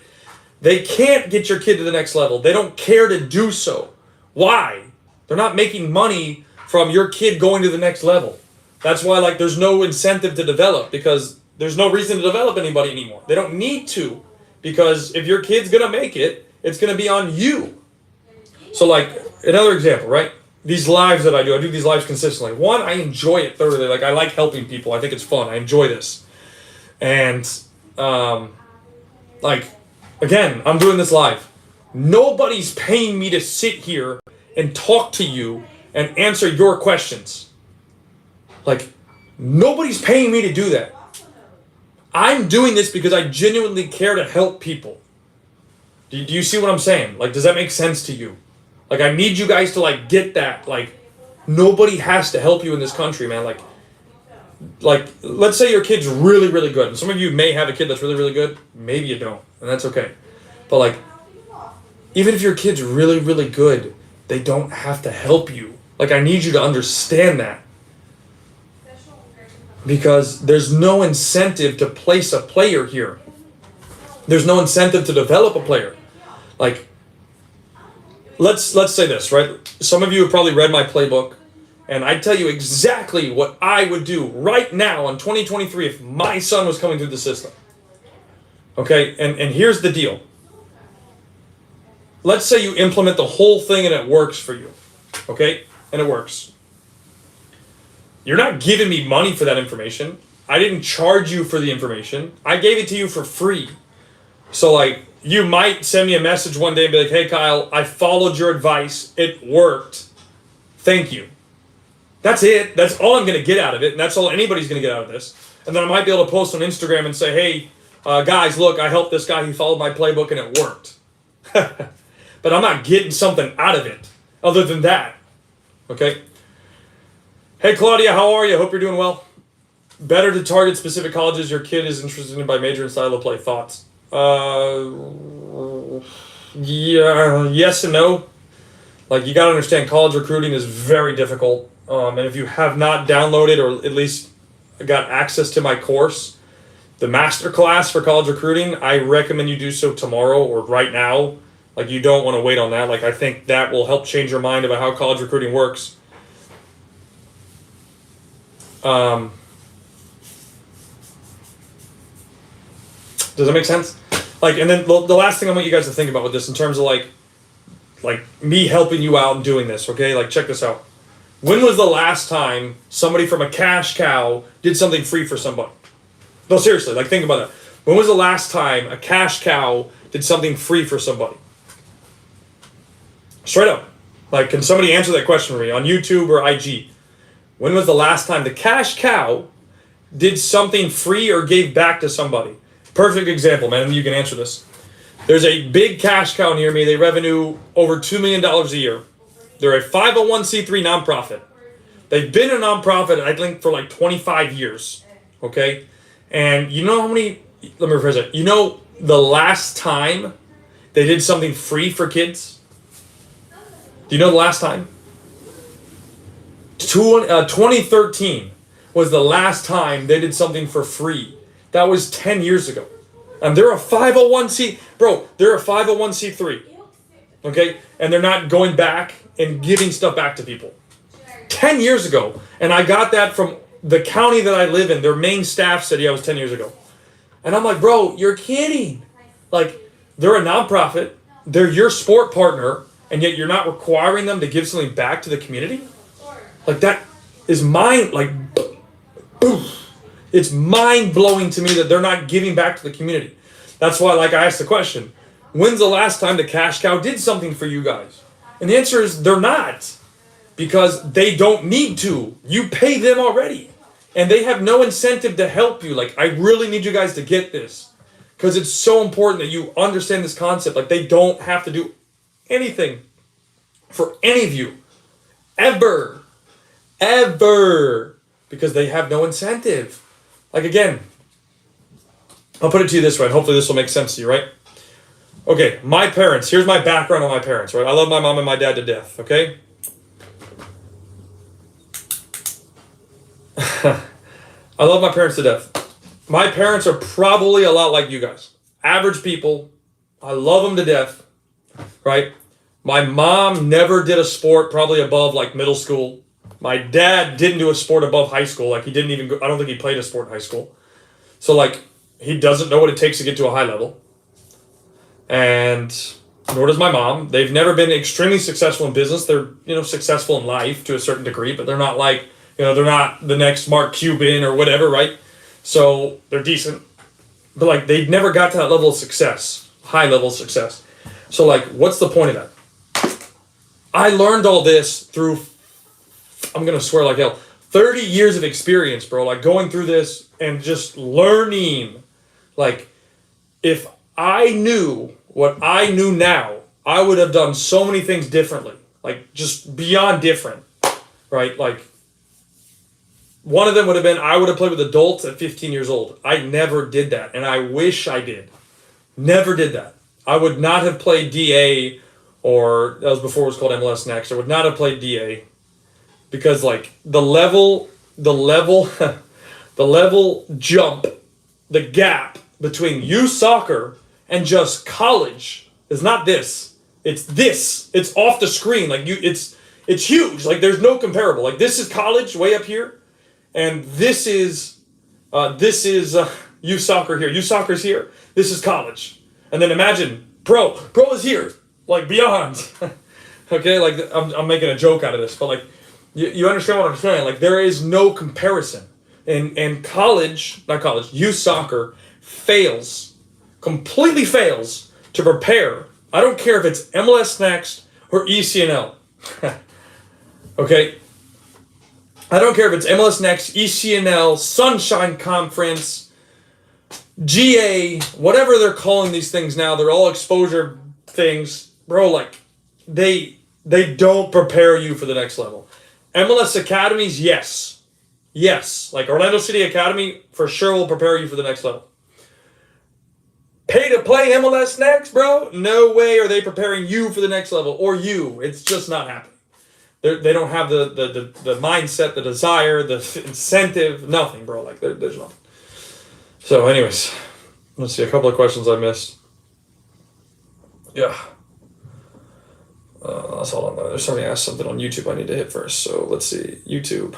They can't get your kid to the next level. They don't care to do so. Why? They're not making money from your kid going to the next level. That's why, like, there's no incentive to develop because there's no reason to develop anybody anymore. They don't need to because if your kid's going to make it, it's going to be on you. So, like, another example, right? These lives that I do these lives consistently. One, I enjoy it thoroughly. Like, I like helping people. I think it's fun. I enjoy this. And, like, again, I'm doing this live. Nobody's paying me to sit here and talk to you and answer your questions. Like, nobody's paying me to do that. I'm doing this because I genuinely care to help people. Do you see what I'm saying? Like, does that make sense to you? Like, I need you guys to, like, get that. Like, nobody has to help you in this country, man. Like, let's say your kid's really, really good. And some of you may have a kid that's really, really good. Maybe you don't. And that's okay. But, like, even if your kid's really, really good, they don't have to help you. Like, I need you to understand that. Because there's no incentive to place a player here. There's no incentive to develop a player. Like, let's say this, right? Some of you have probably read my playbook, and I tell you exactly what I would do right now in 2023 if my son was coming through the system. Okay, and here's the deal. Let's say you implement the whole thing and it works for you. Okay, and it works. You're not giving me money for that information. I didn't charge you for the information. I gave it to you for free. So, like, you might send me a message one day and be like, hey, Kyle, I followed your advice. It worked. Thank you. That's it. That's all I'm going to get out of it. And that's all anybody's going to get out of this. And then I might be able to post on Instagram and say, hey, guys, look, I helped this guy. He followed my playbook and it worked. But I'm not getting something out of it other than that. Okay? Hey, Claudia, how are you? Hope you're doing well. Better to target specific colleges your kid is interested in by major and style of play. Thoughts? Yeah, yes and no. Like, you got to understand, college recruiting is very difficult. And if you have not downloaded or at least got access to my course, the masterclass for college recruiting, I recommend you do so tomorrow or right now. Like, you don't want to wait on that. Like, I think that will help change your mind about how college recruiting works. Does that make sense? Like, and then the last thing I want you guys to think about with this in terms of like me helping you out and doing this, okay? Like, check this out. When was the last time somebody from a cash cow did something free for somebody? No, seriously, like, think about that. When was the last time a cash cow did something free for somebody? Straight up. Like, can somebody answer that question for me on YouTube or IG? When was the last time the cash cow did something free or gave back to somebody? Perfect example, man. You can answer this. There's a big cash cow near me. They revenue over $2 million a year. They're a 501c3 nonprofit. They've been a nonprofit, I think, for like 25 years. Okay? And you know how many, let me rephrase it. You know the last time they did something free for kids? Do you know the last time? 2013 was the last time they did something for free. That was 10 years ago. And they're a 501c3. Okay? And they're not going back and giving stuff back to people. 10 years ago. And I got that from the county that I live in. Their main staff said, yeah, it was 10 years ago. And I'm like, bro, you're kidding. Like, they're a nonprofit. They're your sport partner. And yet you're not requiring them to give something back to the community? Like, that is boom. It's mind-blowing to me that they're not giving back to the community. That's why, like, I asked the question, when's the last time the cash cow did something for you guys? And the answer is they're not. Because they don't need to. You pay them already. And they have no incentive to help you. Like, I really need you guys to get this. Because it's so important that you understand this concept. Like, they don't have to do anything for any of you. Ever. Because they have no incentive. Like, again, I'll put it to you this way, and hopefully this will make sense to you, right? Okay, my parents, here's my background on my parents, right? I love my mom and my dad to death, okay? I love my parents to death. My parents are probably a lot like you guys. Average people. I love them to death, right? My mom never did a sport probably above like middle school. My dad didn't do a sport above high school. Like, he didn't even go, I don't think he played a sport in high school. So, like, he doesn't know what it takes to get to a high level. And nor does my mom. They've never been extremely successful in business. They're, successful in life to a certain degree, but they're not like, they're not the next Mark Cuban or whatever, right? So they're decent. But, like, they never got to that level of success, high level of success. So, like, what's the point of that? I learned all this through, I'm going to swear like hell, 30 years of experience, bro. Like, going through this and just learning. Like, if I knew what I knew now, I would have done so many things differently. Like, just beyond different, right? Like, one of them would have been, I would have played with adults at 15 years old. I never did that, and I wish I did. Never did that. I would not have played DA, or that was before it was called MLS Next. I would not have played DA because, like, the level jump, the gap between youth soccer and just college is not this. It's this. It's off the screen. Like, it's huge. Like, there's no comparable. Like, this is college way up here. And this is youth soccer here. Youth soccer's here. This is college. And then imagine pro is here, like beyond. Okay, like I'm making a joke out of this, but like you understand what I'm saying? Like, there is no comparison. And youth soccer completely fails to prepare. I don't care if it's MLS Next or ECNL. Okay. I don't care if it's MLS Next, ECNL, Sunshine Conference, GA, whatever they're calling these things now. They're all exposure things. Bro, like, they don't prepare you for the next level. MLS Academies, yes. Yes. Like, Orlando City Academy for sure will prepare you for the next level. Pay to play MLS Next, bro? No way are they preparing you for the next level. Or you. It's just not happening. They don't have the mindset, the desire, the incentive, nothing, bro. Like, there's nothing. So, anyways, let's see, a couple of questions I missed. Yeah. That's all on there. There's somebody asked something on YouTube I need to hit first. So, let's see. YouTube.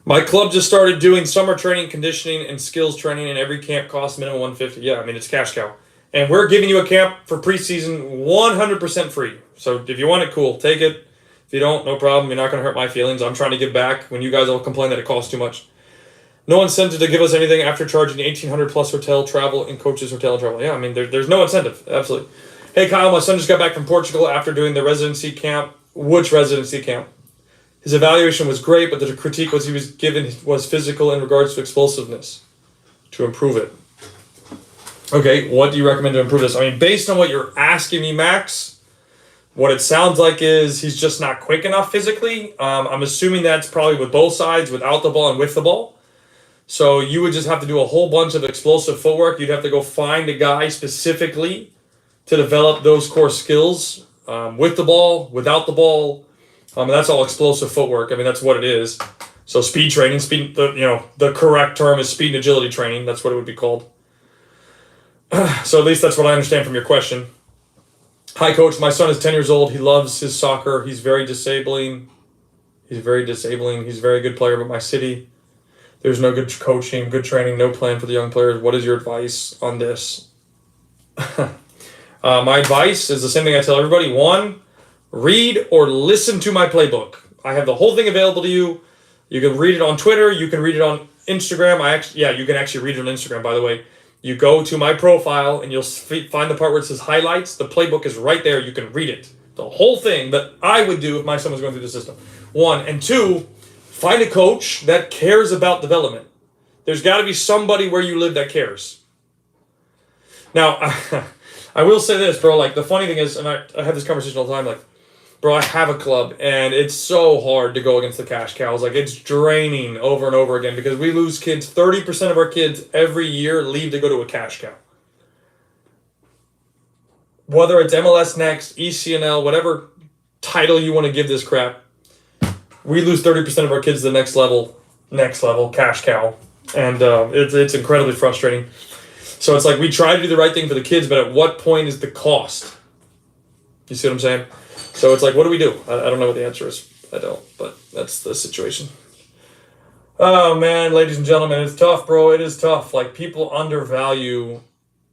My club just started doing summer training, conditioning, and skills training, and every camp costs minimum $150. Yeah, I mean, it's cash cow. And we're giving you a camp for preseason 100% free. So if you want it, cool, take it. If you don't, no problem. You're not going to hurt my feelings. I'm trying to give back when you guys all complain that it costs too much. No incentive to give us anything after charging $1,800 plus hotel, travel, and coaches hotel and travel. Yeah, I mean, there's no incentive. Absolutely. Hey Kyle, my son just got back from Portugal after doing the residency camp. Which residency camp? His evaluation was great, but the critique he was given was physical in regards to explosiveness to improve it. Okay, what do you recommend to improve this? I mean, based on what you're asking me, Max, what it sounds like is he's just not quick enough physically. I'm assuming that's probably with both sides, without the ball and with the ball. So you would just have to do a whole bunch of explosive footwork. You'd have to go find a guy specifically to develop those core skills with the ball, without the ball. That's all explosive footwork. I mean, that's what it is. So speed training, the correct term is speed and agility training. That's what it would be called. So at least that's what I understand from your question. Hi, Coach. My son is 10 years old. He loves his soccer. He's very disabling. He's a very good player, but my city, there's no good coaching, good training, no plan for the young players. What is your advice on this? My advice is the same thing I tell everybody. One, read or listen to my playbook. I have the whole thing available to you. You can read it on Twitter. You can read it on Instagram. You can actually read it on Instagram, by the way. You go to my profile and you'll find the part where it says highlights. The playbook is right there. You can read it. The whole thing that I would do if my son was going through the system. One. And two, find a coach that cares about development. There's got to be somebody where you live that cares. Now, I will say this, bro. Like, the funny thing is, and I have this conversation all the time, like, bro, I have a club, and it's so hard to go against the cash cows. Like, it's draining over and over again because we lose kids. 30% of our kids every year leave to go to a cash cow. Whether it's MLS Next, ECNL, whatever title you want to give this crap, we lose 30% of our kids to the next level, cash cow. And it's incredibly frustrating. So it's like we try to do the right thing for the kids, but at what point is the cost? You see what I'm saying? So it's like, what do we do? I don't know what the answer is. I don't, but that's the situation. Oh, man, ladies and gentlemen, it's tough, bro. It is tough. Like, people undervalue,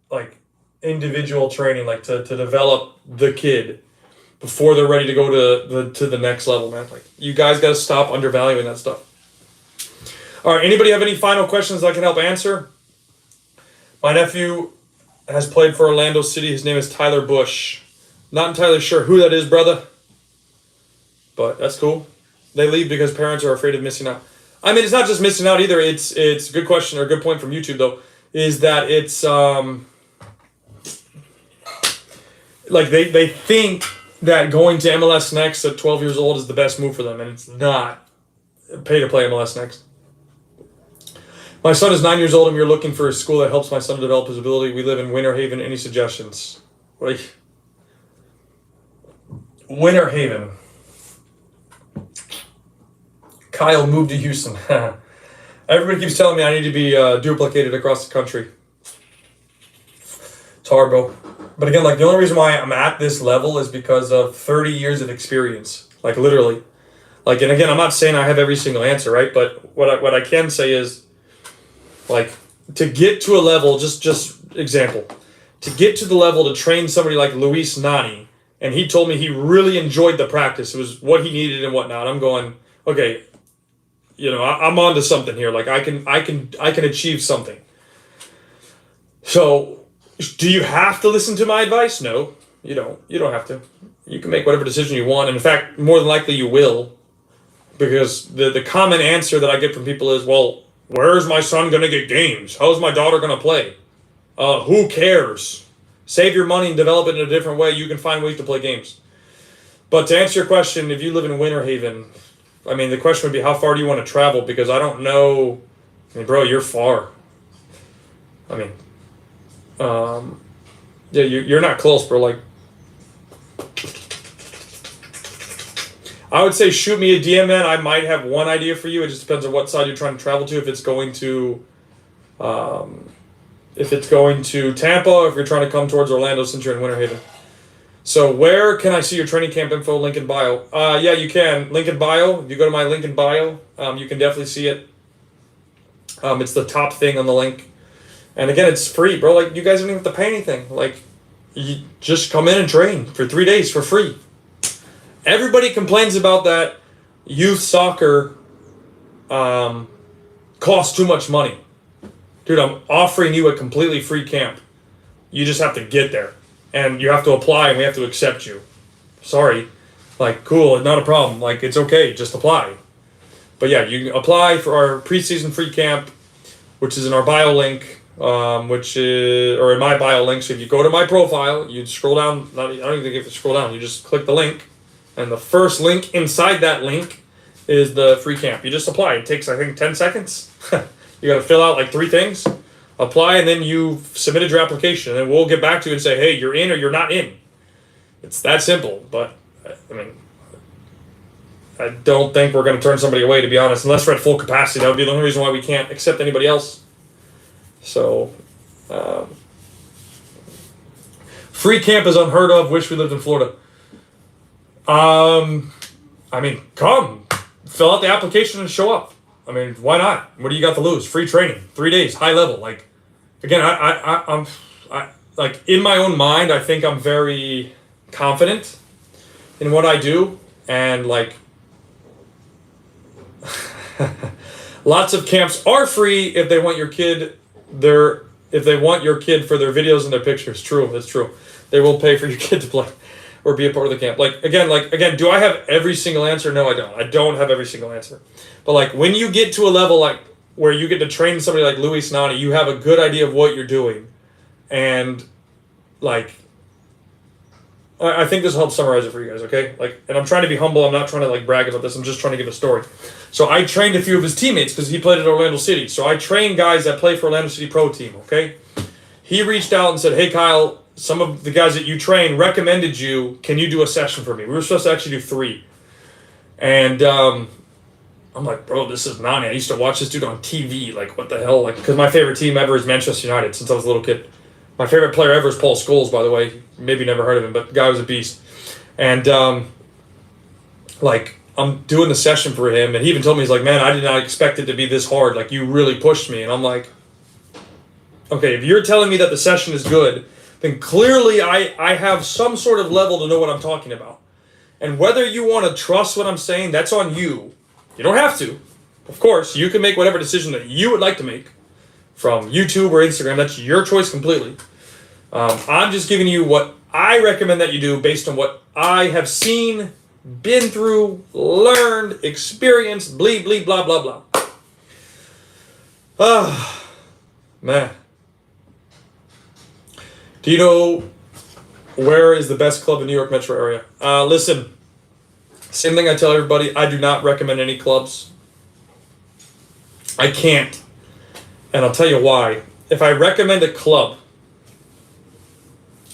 like, individual training, like, to develop the kid before they're ready to go to the next level, man. Like, you guys got to stop undervaluing that stuff. All right, anybody have any final questions I can help answer? My nephew has played for Orlando City. His name is Tyler Bush. Not entirely sure who that is, brother. But that's cool. They leave because parents are afraid of missing out. I mean, it's not just missing out either. It's a good question or a good point from YouTube, though, is that it's like they think that going to MLS Next at 12 years old is the best move for them, and it's not. Pay to play MLS Next. My son is 9 years old, and we're looking for a school that helps my son develop his ability. We live in Winter Haven. Any suggestions? Winter Haven. Kyle moved to Houston. Everybody keeps telling me I need to be duplicated across the country. It's hard, bro. But again, like, the only reason why I'm at this level is because of 30 years of experience. Like, literally. Like, and again, I'm not saying I have every single answer, right? But what I can say is, like, to get to a level, just example, to get to the level to train somebody like Luis Nani, and he told me he really enjoyed the practice. It was what he needed and whatnot. I'm going, okay, I'm onto something here. Like, I can achieve something. So, do you have to listen to my advice? No, you don't. You don't have to. You can make whatever decision you want. And in fact, more than likely you will, because the common answer that I get from people is, well, where's my son going to get games? How's my daughter going to play? Who cares? Save your money and develop it in a different way. You can find ways to play games. But to answer your question, if you live in Winter Haven, I mean, the question would be, how far do you want to travel? Because I don't know. I mean, bro, you're far. I mean, yeah, you're not close, bro. Like, I would say shoot me a DM, man. I might have one idea for you. It just depends on what side you're trying to travel to. If it's going to Tampa, if you're trying to come towards Orlando since you're in Winter Haven. So where can I see your training camp info? Link in bio. Yeah, you can. Link in bio. If you go to my link in bio, you can definitely see it. It's the top thing on the link. And again, it's free, bro. Like, you guys don't even have to pay anything. Like, you just come in and train for 3 days for free. Everybody complains about that youth soccer costs too much money. Dude, I'm offering you a completely free camp. You just have to get there. and you have to apply, and we have to accept you. Sorry. Like, cool, not a problem. Like, it's okay, just apply. But yeah, you can apply for our preseason free camp, which is in our bio link, or in my bio link. So if you go to my profile, you scroll down. I don't even think you have to scroll down. You just click the link, and the first link inside that link is the free camp. You just apply. It takes, I think, 10 seconds. You got to fill out like 3 things, apply, and then you submitted your application, and we'll get back to you and say, hey, you're in or you're not in. It's that simple. But I mean, I don't think we're going to turn somebody away, to be honest, unless we're at full capacity. That would be the only reason why we can't accept anybody else. So, free camp is unheard of. Wish we lived in Florida. I mean, come, fill out the application and show up. I mean, why not? What do you got to lose? Free training, 3 days, high level. Like, again, I'm like in my own mind, I think I'm very confident in what I do, and like, lots of camps are free if they want your kid if they want your kid for their videos and their pictures. True, that's true. They will pay for your kid to play or be a part of the camp. Like again, do I have every single answer? No, I don't. I don't have every single answer. But like when you get to a level like where you get to train somebody like Luis Nani, you have a good idea of what you're doing, and like, I think this will help summarize it for you guys, okay? Like, and I'm trying to be humble. I'm not trying to like brag about this. I'm just trying to give a story. So I trained a few of his teammates because he played at Orlando City. So I trained guys that play for Orlando City Pro Team, okay? He reached out and said, hey, Kyle, some of the guys that you train recommended you. Can you do a session for me? We were supposed to actually do 3. And I'm like, bro, this is Nani. I used to watch this dude on TV. Like, what the hell? Like, because my favorite team ever is Manchester United since I was a little kid. My favorite player ever is Paul Scholes, by the way. Maybe never heard of him, but the guy was a beast. And, like, I'm doing the session for him, and he even told me, he's like, man, I did not expect it to be this hard. Like, you really pushed me. And I'm like, okay, if you're telling me that the session is good, then clearly I have some sort of level to know what I'm talking about. And whether you want to trust what I'm saying, that's on you. You don't have to. Of course, you can make whatever decision that you would like to make from YouTube or Instagram. That's your choice completely. I'm just giving you what I recommend that you do based on what I have seen, been through, learned, experienced, bleep, bleep, blah, blah, blah. Ah, man. Do you know where is the best club in New York metro area? Listen, same thing I tell everybody. I do not recommend any clubs. I can't. And I'll tell you why. If I recommend a club,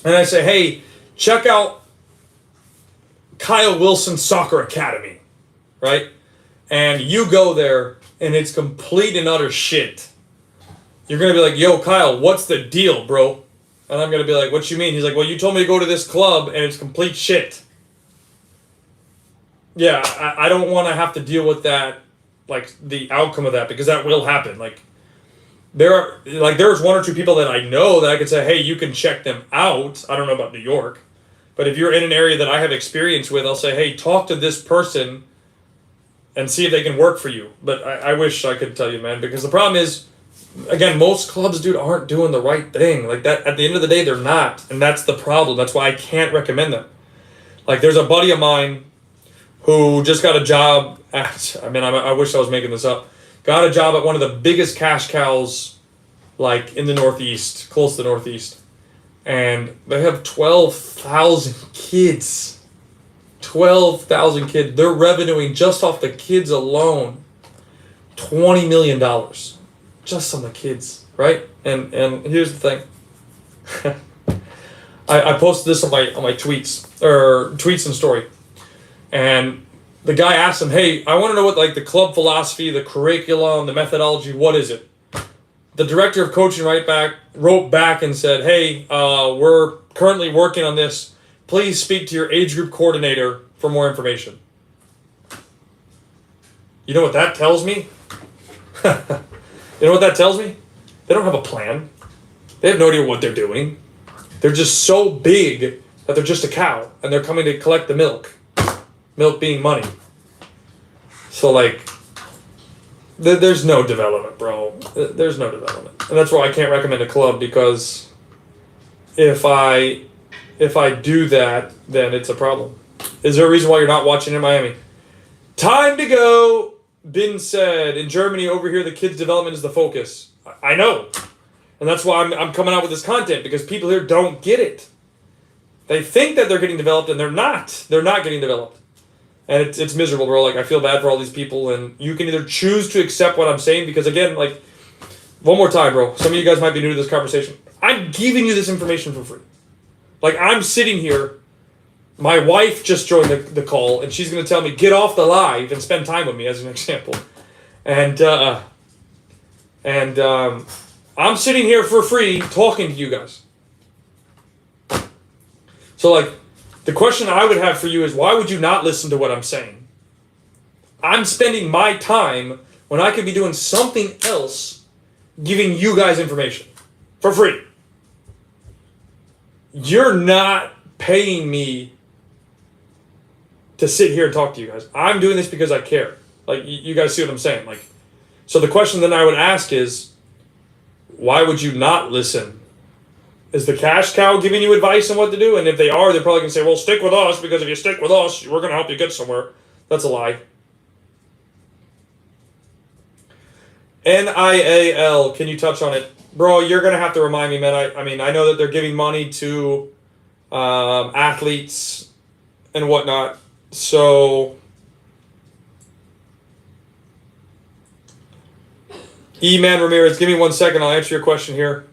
and I say, hey, check out Kyle Wilson Soccer Academy, right? And you go there, and it's complete and utter shit. You're going to be like, yo, Kyle, what's the deal, bro? And I'm going to be like, what you mean? He's like, well, you told me to go to this club, and it's complete shit. Yeah, I don't want to have to deal with that, like, the outcome of that, because that will happen. Like, there's 1 or 2 people that I know that I could say, hey, you can check them out. I don't know about New York. But if you're in an area that I have experience with, I'll say, hey, talk to this person and see if they can work for you. But I wish I could tell you, man, because the problem is, again, most clubs, dude, aren't doing the right thing. Like, that, at the end of the day, they're not. And that's the problem. That's why I can't recommend them. Like, there's a buddy of mine who just got a job at, I wish I was making this up, got a job at one of the biggest cash cows, like, in the Northeast, close to the Northeast. And they have 12,000 kids. 12,000 kids. They're revenuing just off the kids alone $20 million. Just on the kids, right? And here's the thing. I posted this on my tweets and story. And the guy asked him, hey, I want to know what, like, the club philosophy, the curriculum, the methodology, what is it? The director of coaching wrote back and said, hey, we're currently working on this. Please speak to your age group coordinator for more information. You know what that tells me? You know what that tells me? They don't have a plan. They have no idea what they're doing. They're just so big that they're just a cow, and they're coming to collect the milk. Milk being money. So, like, there's no development, bro. There's no development. And that's why I can't recommend a club, because if I if I do that, then it's a problem. Is there a reason why you're not watching in Miami? Time to go. Been said. In Germany, over here, the kids' development is the focus. I know. And that's why I'm coming out with this content, because people here don't get it. They think that they're getting developed, and they're not. They're not getting developed. And it's miserable, bro. Like, I feel bad for all these people, and you can either choose to accept what I'm saying, because, again, like, one more time, bro. Some of you guys might be new to this conversation. I'm giving you this information for free. Like, I'm sitting here. My wife just joined the call, and she's going to tell me, get off the live and spend time with me, as an example. And I'm sitting here for free talking to you guys. So, like, the question I would have for you is, why would you not listen to what I'm saying? I'm spending my time when I could be doing something else, giving you guys information for free. You're not paying me to sit here and talk to you guys. I'm doing this because I care. Like, you guys see what I'm saying? Like, so the question then I would ask is, why would you not listen? Is the cash cow giving you advice on what to do? And if they are, they're probably going to say, well, stick with us, because if you stick with us, we're going to help you get somewhere. That's a lie. NIAL, can you touch on it? Bro, you're going to have to remind me, man. I mean, I know that they're giving money to athletes and whatnot. So, E-Man Ramirez, give me 1 second. I'll answer your question here.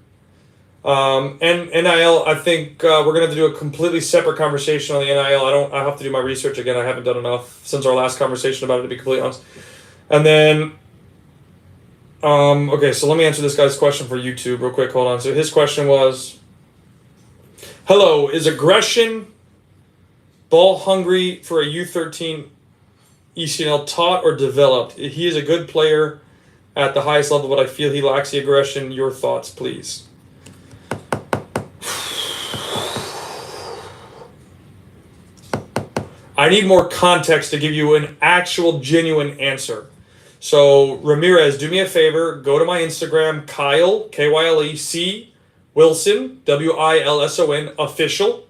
And NIL, I think we're going to have to do a completely separate conversation on the NIL. I have to do my research again. I haven't done enough since our last conversation about it, to be completely honest. And then, okay, so let me answer this guy's question for YouTube real quick. Hold on. So his question was, hello, is aggression, ball hungry for a U13 ECNL taught or developed? He is a good player at the highest level, but I feel he lacks the aggression. Your thoughts, please. I need more context to give you an actual genuine answer. So, Ramirez, do me a favor. Go to my Instagram, Kyle, Kyle, C. Wilson, Wilson, official.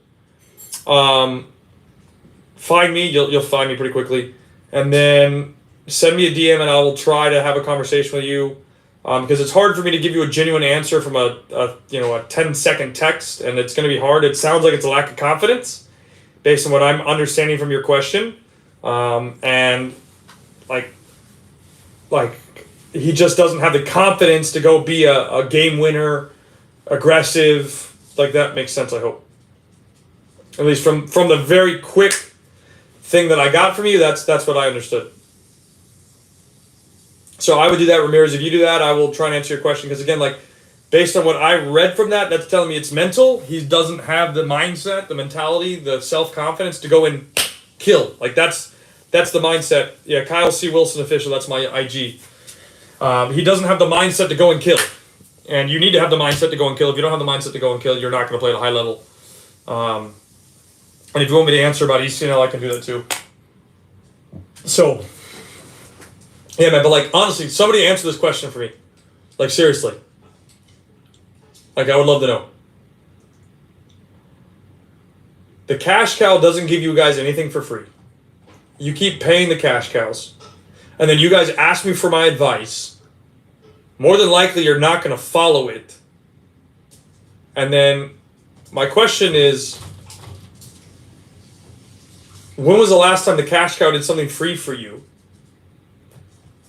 Find me. You'll find me pretty quickly. And then send me a DM, and I will try to have a conversation with you. Because it's hard for me to give you a genuine answer from a 10-second text, and it's going to be hard. It sounds like it's a lack of confidence, based on what I'm understanding from your question. And like he just doesn't have the confidence to go be a game winner, aggressive. Like, that makes sense, I hope. At least from the very quick thing that I got from you, that's what I understood. So I would do that, Ramirez. If you do that, I will try and answer your question. Because again, like, based on what I read from that, that's telling me it's mental. He doesn't have the mindset, the mentality, the self-confidence to go and kill. Like, that's the mindset. Yeah, Kyle C. Wilson official, that's my IG. He doesn't have the mindset to go and kill. And you need to have the mindset to go and kill. If you don't have the mindset to go and kill, you're not going to play at a high level. And if you want me to answer about ECNL, I can do that too. So, yeah, man, but like, honestly, somebody answer this question for me. Like, seriously. Like, I would love to know. The cash cow doesn't give you guys anything for free. You keep paying the cash cows. And then you guys ask me for my advice. More than likely, you're not going to follow it. And then my question is, when was the last time the cash cow did something free for you?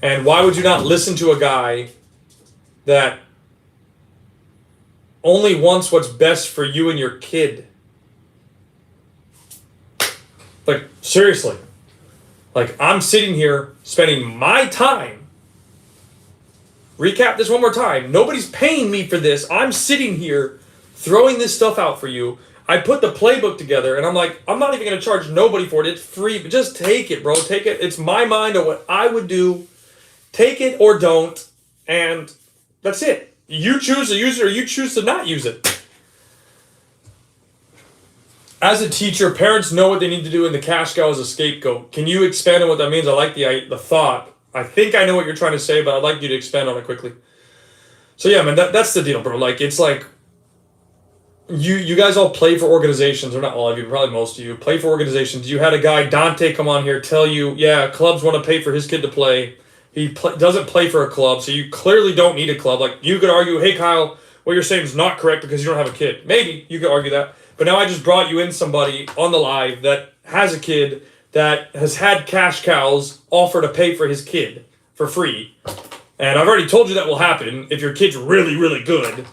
And why would you not listen to a guy that only wants what's best for you and your kid? Like, seriously. Like, I'm sitting here spending my time. Recap this one more time. Nobody's paying me for this. I'm sitting here throwing this stuff out for you. I put the playbook together, and I'm like, I'm not even going to charge nobody for it. It's free. But just take it, bro. Take it. It's my mind of what I would do. Take it or don't, and that's it. You choose to use it or you choose to not use it. As a teacher, parents know what they need to do, and the cash cow is a scapegoat. Can you expand on what that means? I like the thought. I think I know what you're trying to say, but I'd like you to expand on it quickly. So yeah, man, that's the deal, bro. Like, it's like, you guys all play for organizations, or not all of you, probably most of you play for organizations. You had a guy, Dante, come on here tell you, yeah, clubs want to pay for his kid to play. He doesn't play for a club, so you clearly don't need a club. Like, you could argue, hey, Kyle, what you're saying is not correct because you don't have a kid. Maybe you could argue that. But now I just brought you in somebody on the live that has a kid that has had cash cows offer to pay for his kid for free. And I've already told you that will happen if your kid's really, really good.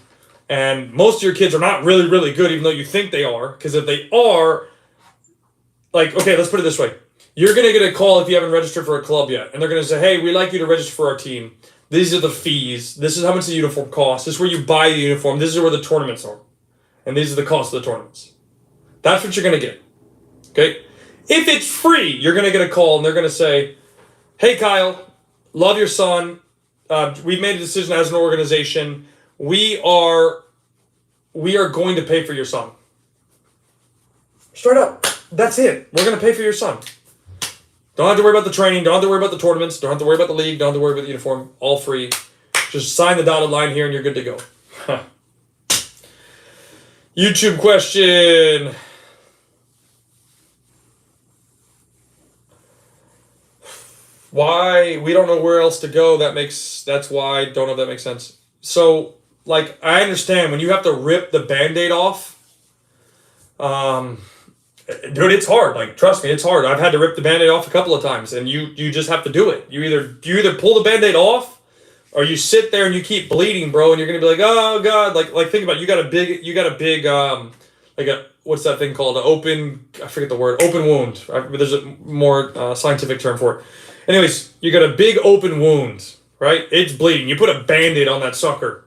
And most of your kids are not really, really good, even though you think they are. Because if they are, like, okay, let's put it this way. You're going to get a call if you haven't registered for a club yet. And they're going to say, hey, we'd like you to register for our team. These are the fees. This is how much the uniform costs. This is where you buy the uniform. This is where the tournaments are. And these are the costs of the tournaments. That's what you're going to get. Okay? If it's free, you're going to get a call and they're going to say, hey, Kyle, love your son. We've made a decision as an organization. We are going to pay for your son. Straight up. That's it. We're going to pay for your son. Don't have to worry about the training. Don't have to worry about the tournaments. Don't have to worry about the league. Don't have to worry about the uniform. All free. Just sign the dotted line here and you're good to go. Huh. YouTube question. Why? We don't know where else to go. That's why. Don't know if that makes sense. So, like, I understand when you have to rip the Band-Aid off. Dude, it's hard. Like, trust me, it's hard. I've had to rip the Band-Aid off a couple of times, and you just have to do it. You either pull the Band-Aid off, or you sit there and you keep bleeding, bro, and you're gonna be like, oh god, like think about it. You got a big like a, what's that thing called? I forget the word. Open wound. There's a more scientific term for it. Anyways, you got a big open wound, right? It's bleeding. You put a Band-Aid on that sucker,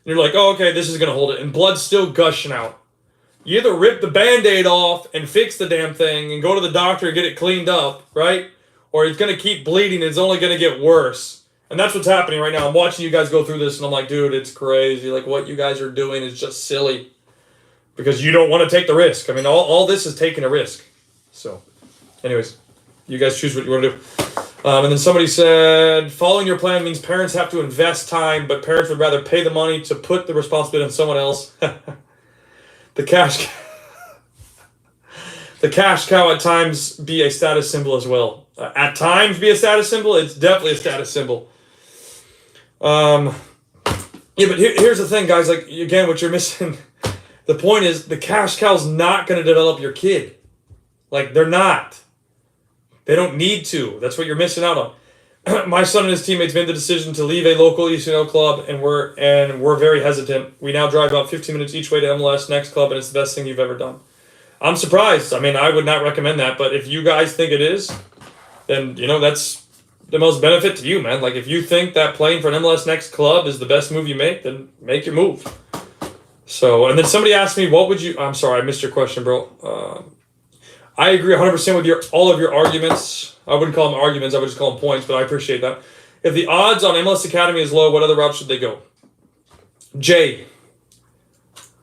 and you're like, oh, okay, this is gonna hold it, and blood's still gushing out. You either rip the Band-Aid off and fix the damn thing and go to the doctor and get it cleaned up, right? Or it's going to keep bleeding and it's only going to get worse. And that's what's happening right now. I'm watching you guys go through this and I'm like, dude, it's crazy. Like, what you guys are doing is just silly. Because you don't want to take the risk. I mean, all this is taking a risk. So, anyways, you guys choose what you want to do. And then somebody said, following your plan means parents have to invest time, but parents would rather pay the money to put the responsibility on someone else. The cash cow at times be a status symbol as well. At times be a status symbol. It's definitely a status symbol. Yeah, but here's the thing, guys. Like, again, what you're missing. The point is, the cash cow's not going to develop your kid. Like, they're not. They don't need to. That's what you're missing out on. My son and his teammates made the decision to leave a local ECNL club, and we're very hesitant. We now drive about 15 minutes each way to MLS next club, and it's the best thing you've ever done. I'm surprised. I mean, I would not recommend that, but if you guys think it is, then, that's the most benefit to you, man. Like, if you think that playing for an MLS next club is the best move you make, then make your move. So, and then somebody asked me, I'm sorry, I missed your question, bro. I agree 100% with all of your arguments. I wouldn't call them arguments, I would just call them points, but I appreciate that. If the odds on MLS Academy is low, what other route should they go? Jay,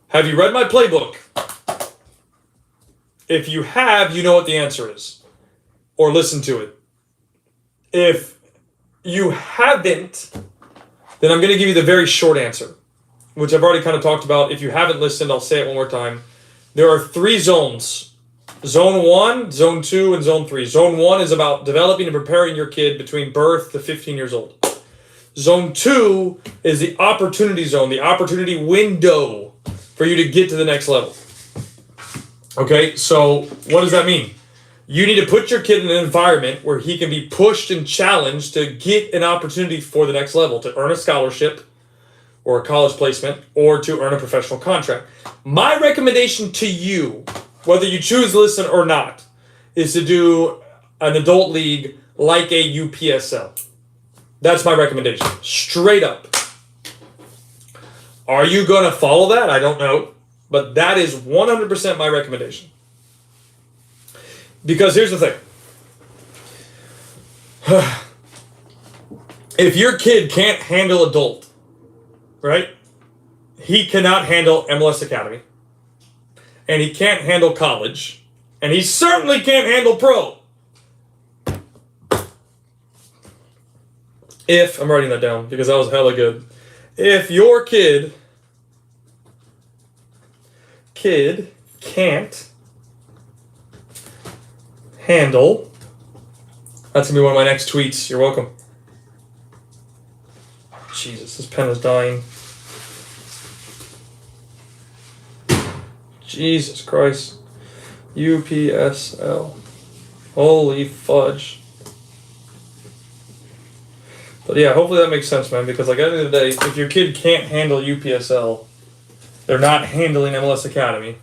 have you read my playbook? If you have, you know what the answer is. Or listen to it. If you haven't, then I'm going to give you the very short answer, which I've already kind of talked about. If you haven't listened, I'll say it one more time. There are 3 zones. Zone 1, Zone 2, and Zone 3. Zone 1 is about developing and preparing your kid between birth to 15 years old. Zone 2 is the opportunity zone, the opportunity window for you to get to the next level. Okay, so what does that mean? You need to put your kid in an environment where he can be pushed and challenged to get an opportunity for the next level, to earn a scholarship or a college placement or to earn a professional contract. My recommendation to you, whether you choose to listen or not, is to do an adult league like a UPSL. That's my recommendation. Straight up. Are you going to follow that? I don't know. But that is 100% my recommendation. Because here's the thing. If your kid can't handle adult, right? He cannot handle MLS Academy. And he can't handle college. And he certainly can't handle pro. I'm writing that down because that was hella good. If your kid kid can't handle. That's gonna be one of my next tweets. You're welcome. Jesus, this pen is dying. Jesus Christ. UPSL. Holy fudge. But yeah, hopefully that makes sense, man, because like at the end of the day, if your kid can't handle UPSL, they're not handling MLS Academy.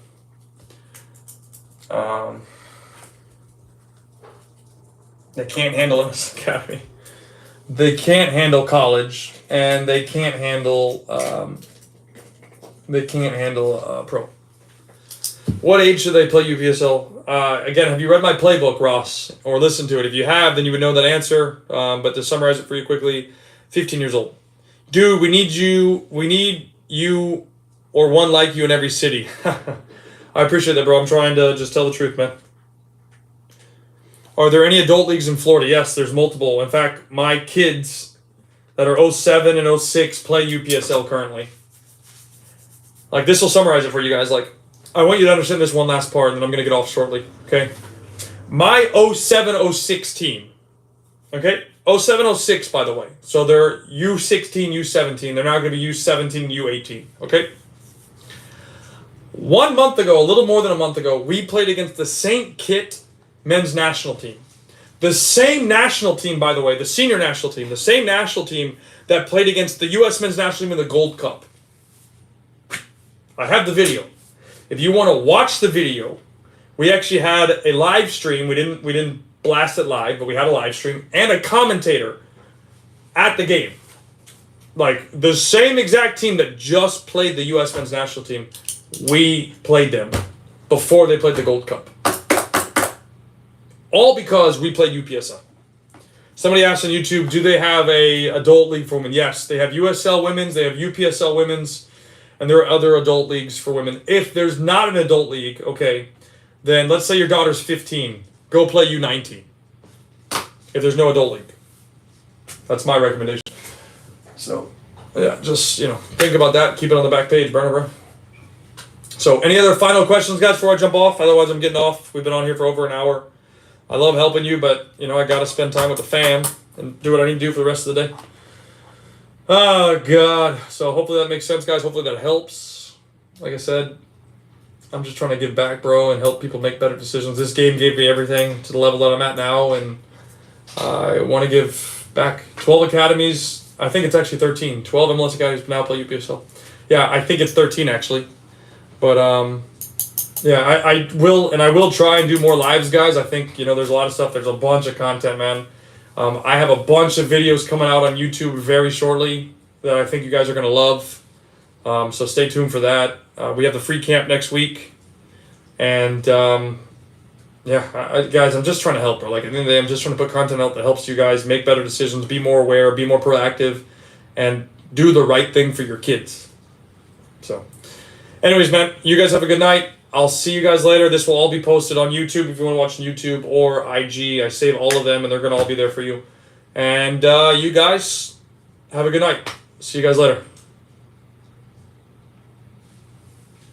They can't handle MLS Academy. They can't handle college, and they can't handle pro. What age should they play UPSL? Again, have you read my playbook, Ross, or listened to it? If you have, then you would know that answer. But to summarize it for you quickly, 15 years old. Dude, we need you or one like you in every city. I appreciate that, bro. I'm trying to just tell the truth, man. Are there any adult leagues in Florida? Yes, there's multiple. In fact, my kids that are 07 and 06 play UPSL currently. Like, this will summarize it for you guys. Like, I want you to understand this one last part, and then I'm going to get off shortly, okay? My 07-06 team, okay? 07-06, by the way. So they're U16, U17. They're now going to be U17, U18, okay? 1 month ago, a little more than a month ago, we played against the St. Kitts men's national team. The same national team, by the way, the senior national team, the same national team that played against the U.S. men's national team in the Gold Cup. I have the video. If you want to watch the video, we actually had a live stream. We didn't blast it live, but we had a live stream and a commentator at the game. Like, the same exact team that just played the U.S. men's national team, we played them before they played the Gold Cup. All because we played UPSL. Somebody asked on YouTube, do they have a adult league for women? Yes, they have USL women's, they have UPSL women's, and there are other adult leagues for women. If there's not an adult league, okay, then let's say your daughter's 15, go play U19. If there's no adult league. That's my recommendation. So, yeah, just, think about that. Keep it on the back page, burner, bro. So, any other final questions, guys, before I jump off? Otherwise, I'm getting off. We've been on here for over an hour. I love helping you, but, I got to spend time with the fam and do what I need to do for the rest of the day. Oh, God. So hopefully that makes sense, guys. Hopefully that helps. Like I said, I'm just trying to give back, bro, and help people make better decisions. This game gave me everything to the level that I'm at now, and I want to give back 12 academies. I think it's actually 13. 12 MLS academies now play UPSL. Yeah, I think it's 13, actually. But, yeah, I will try and do more lives, guys. I think, there's a lot of stuff. There's a bunch of content, man. I have a bunch of videos coming out on YouTube very shortly that I think you guys are going to love. So stay tuned for that. We have the free camp next week. And, guys, I'm just trying to help, bro. Like, at the end of the day, I'm just trying to put content out that helps you guys make better decisions, be more aware, be more proactive, and do the right thing for your kids. So, anyways, man, you guys have a good night. I'll see you guys later. This will all be posted on YouTube if you want to watch on YouTube or IG. I save all of them, and they're going to all be there for you. And you guys have a good night. See you guys later.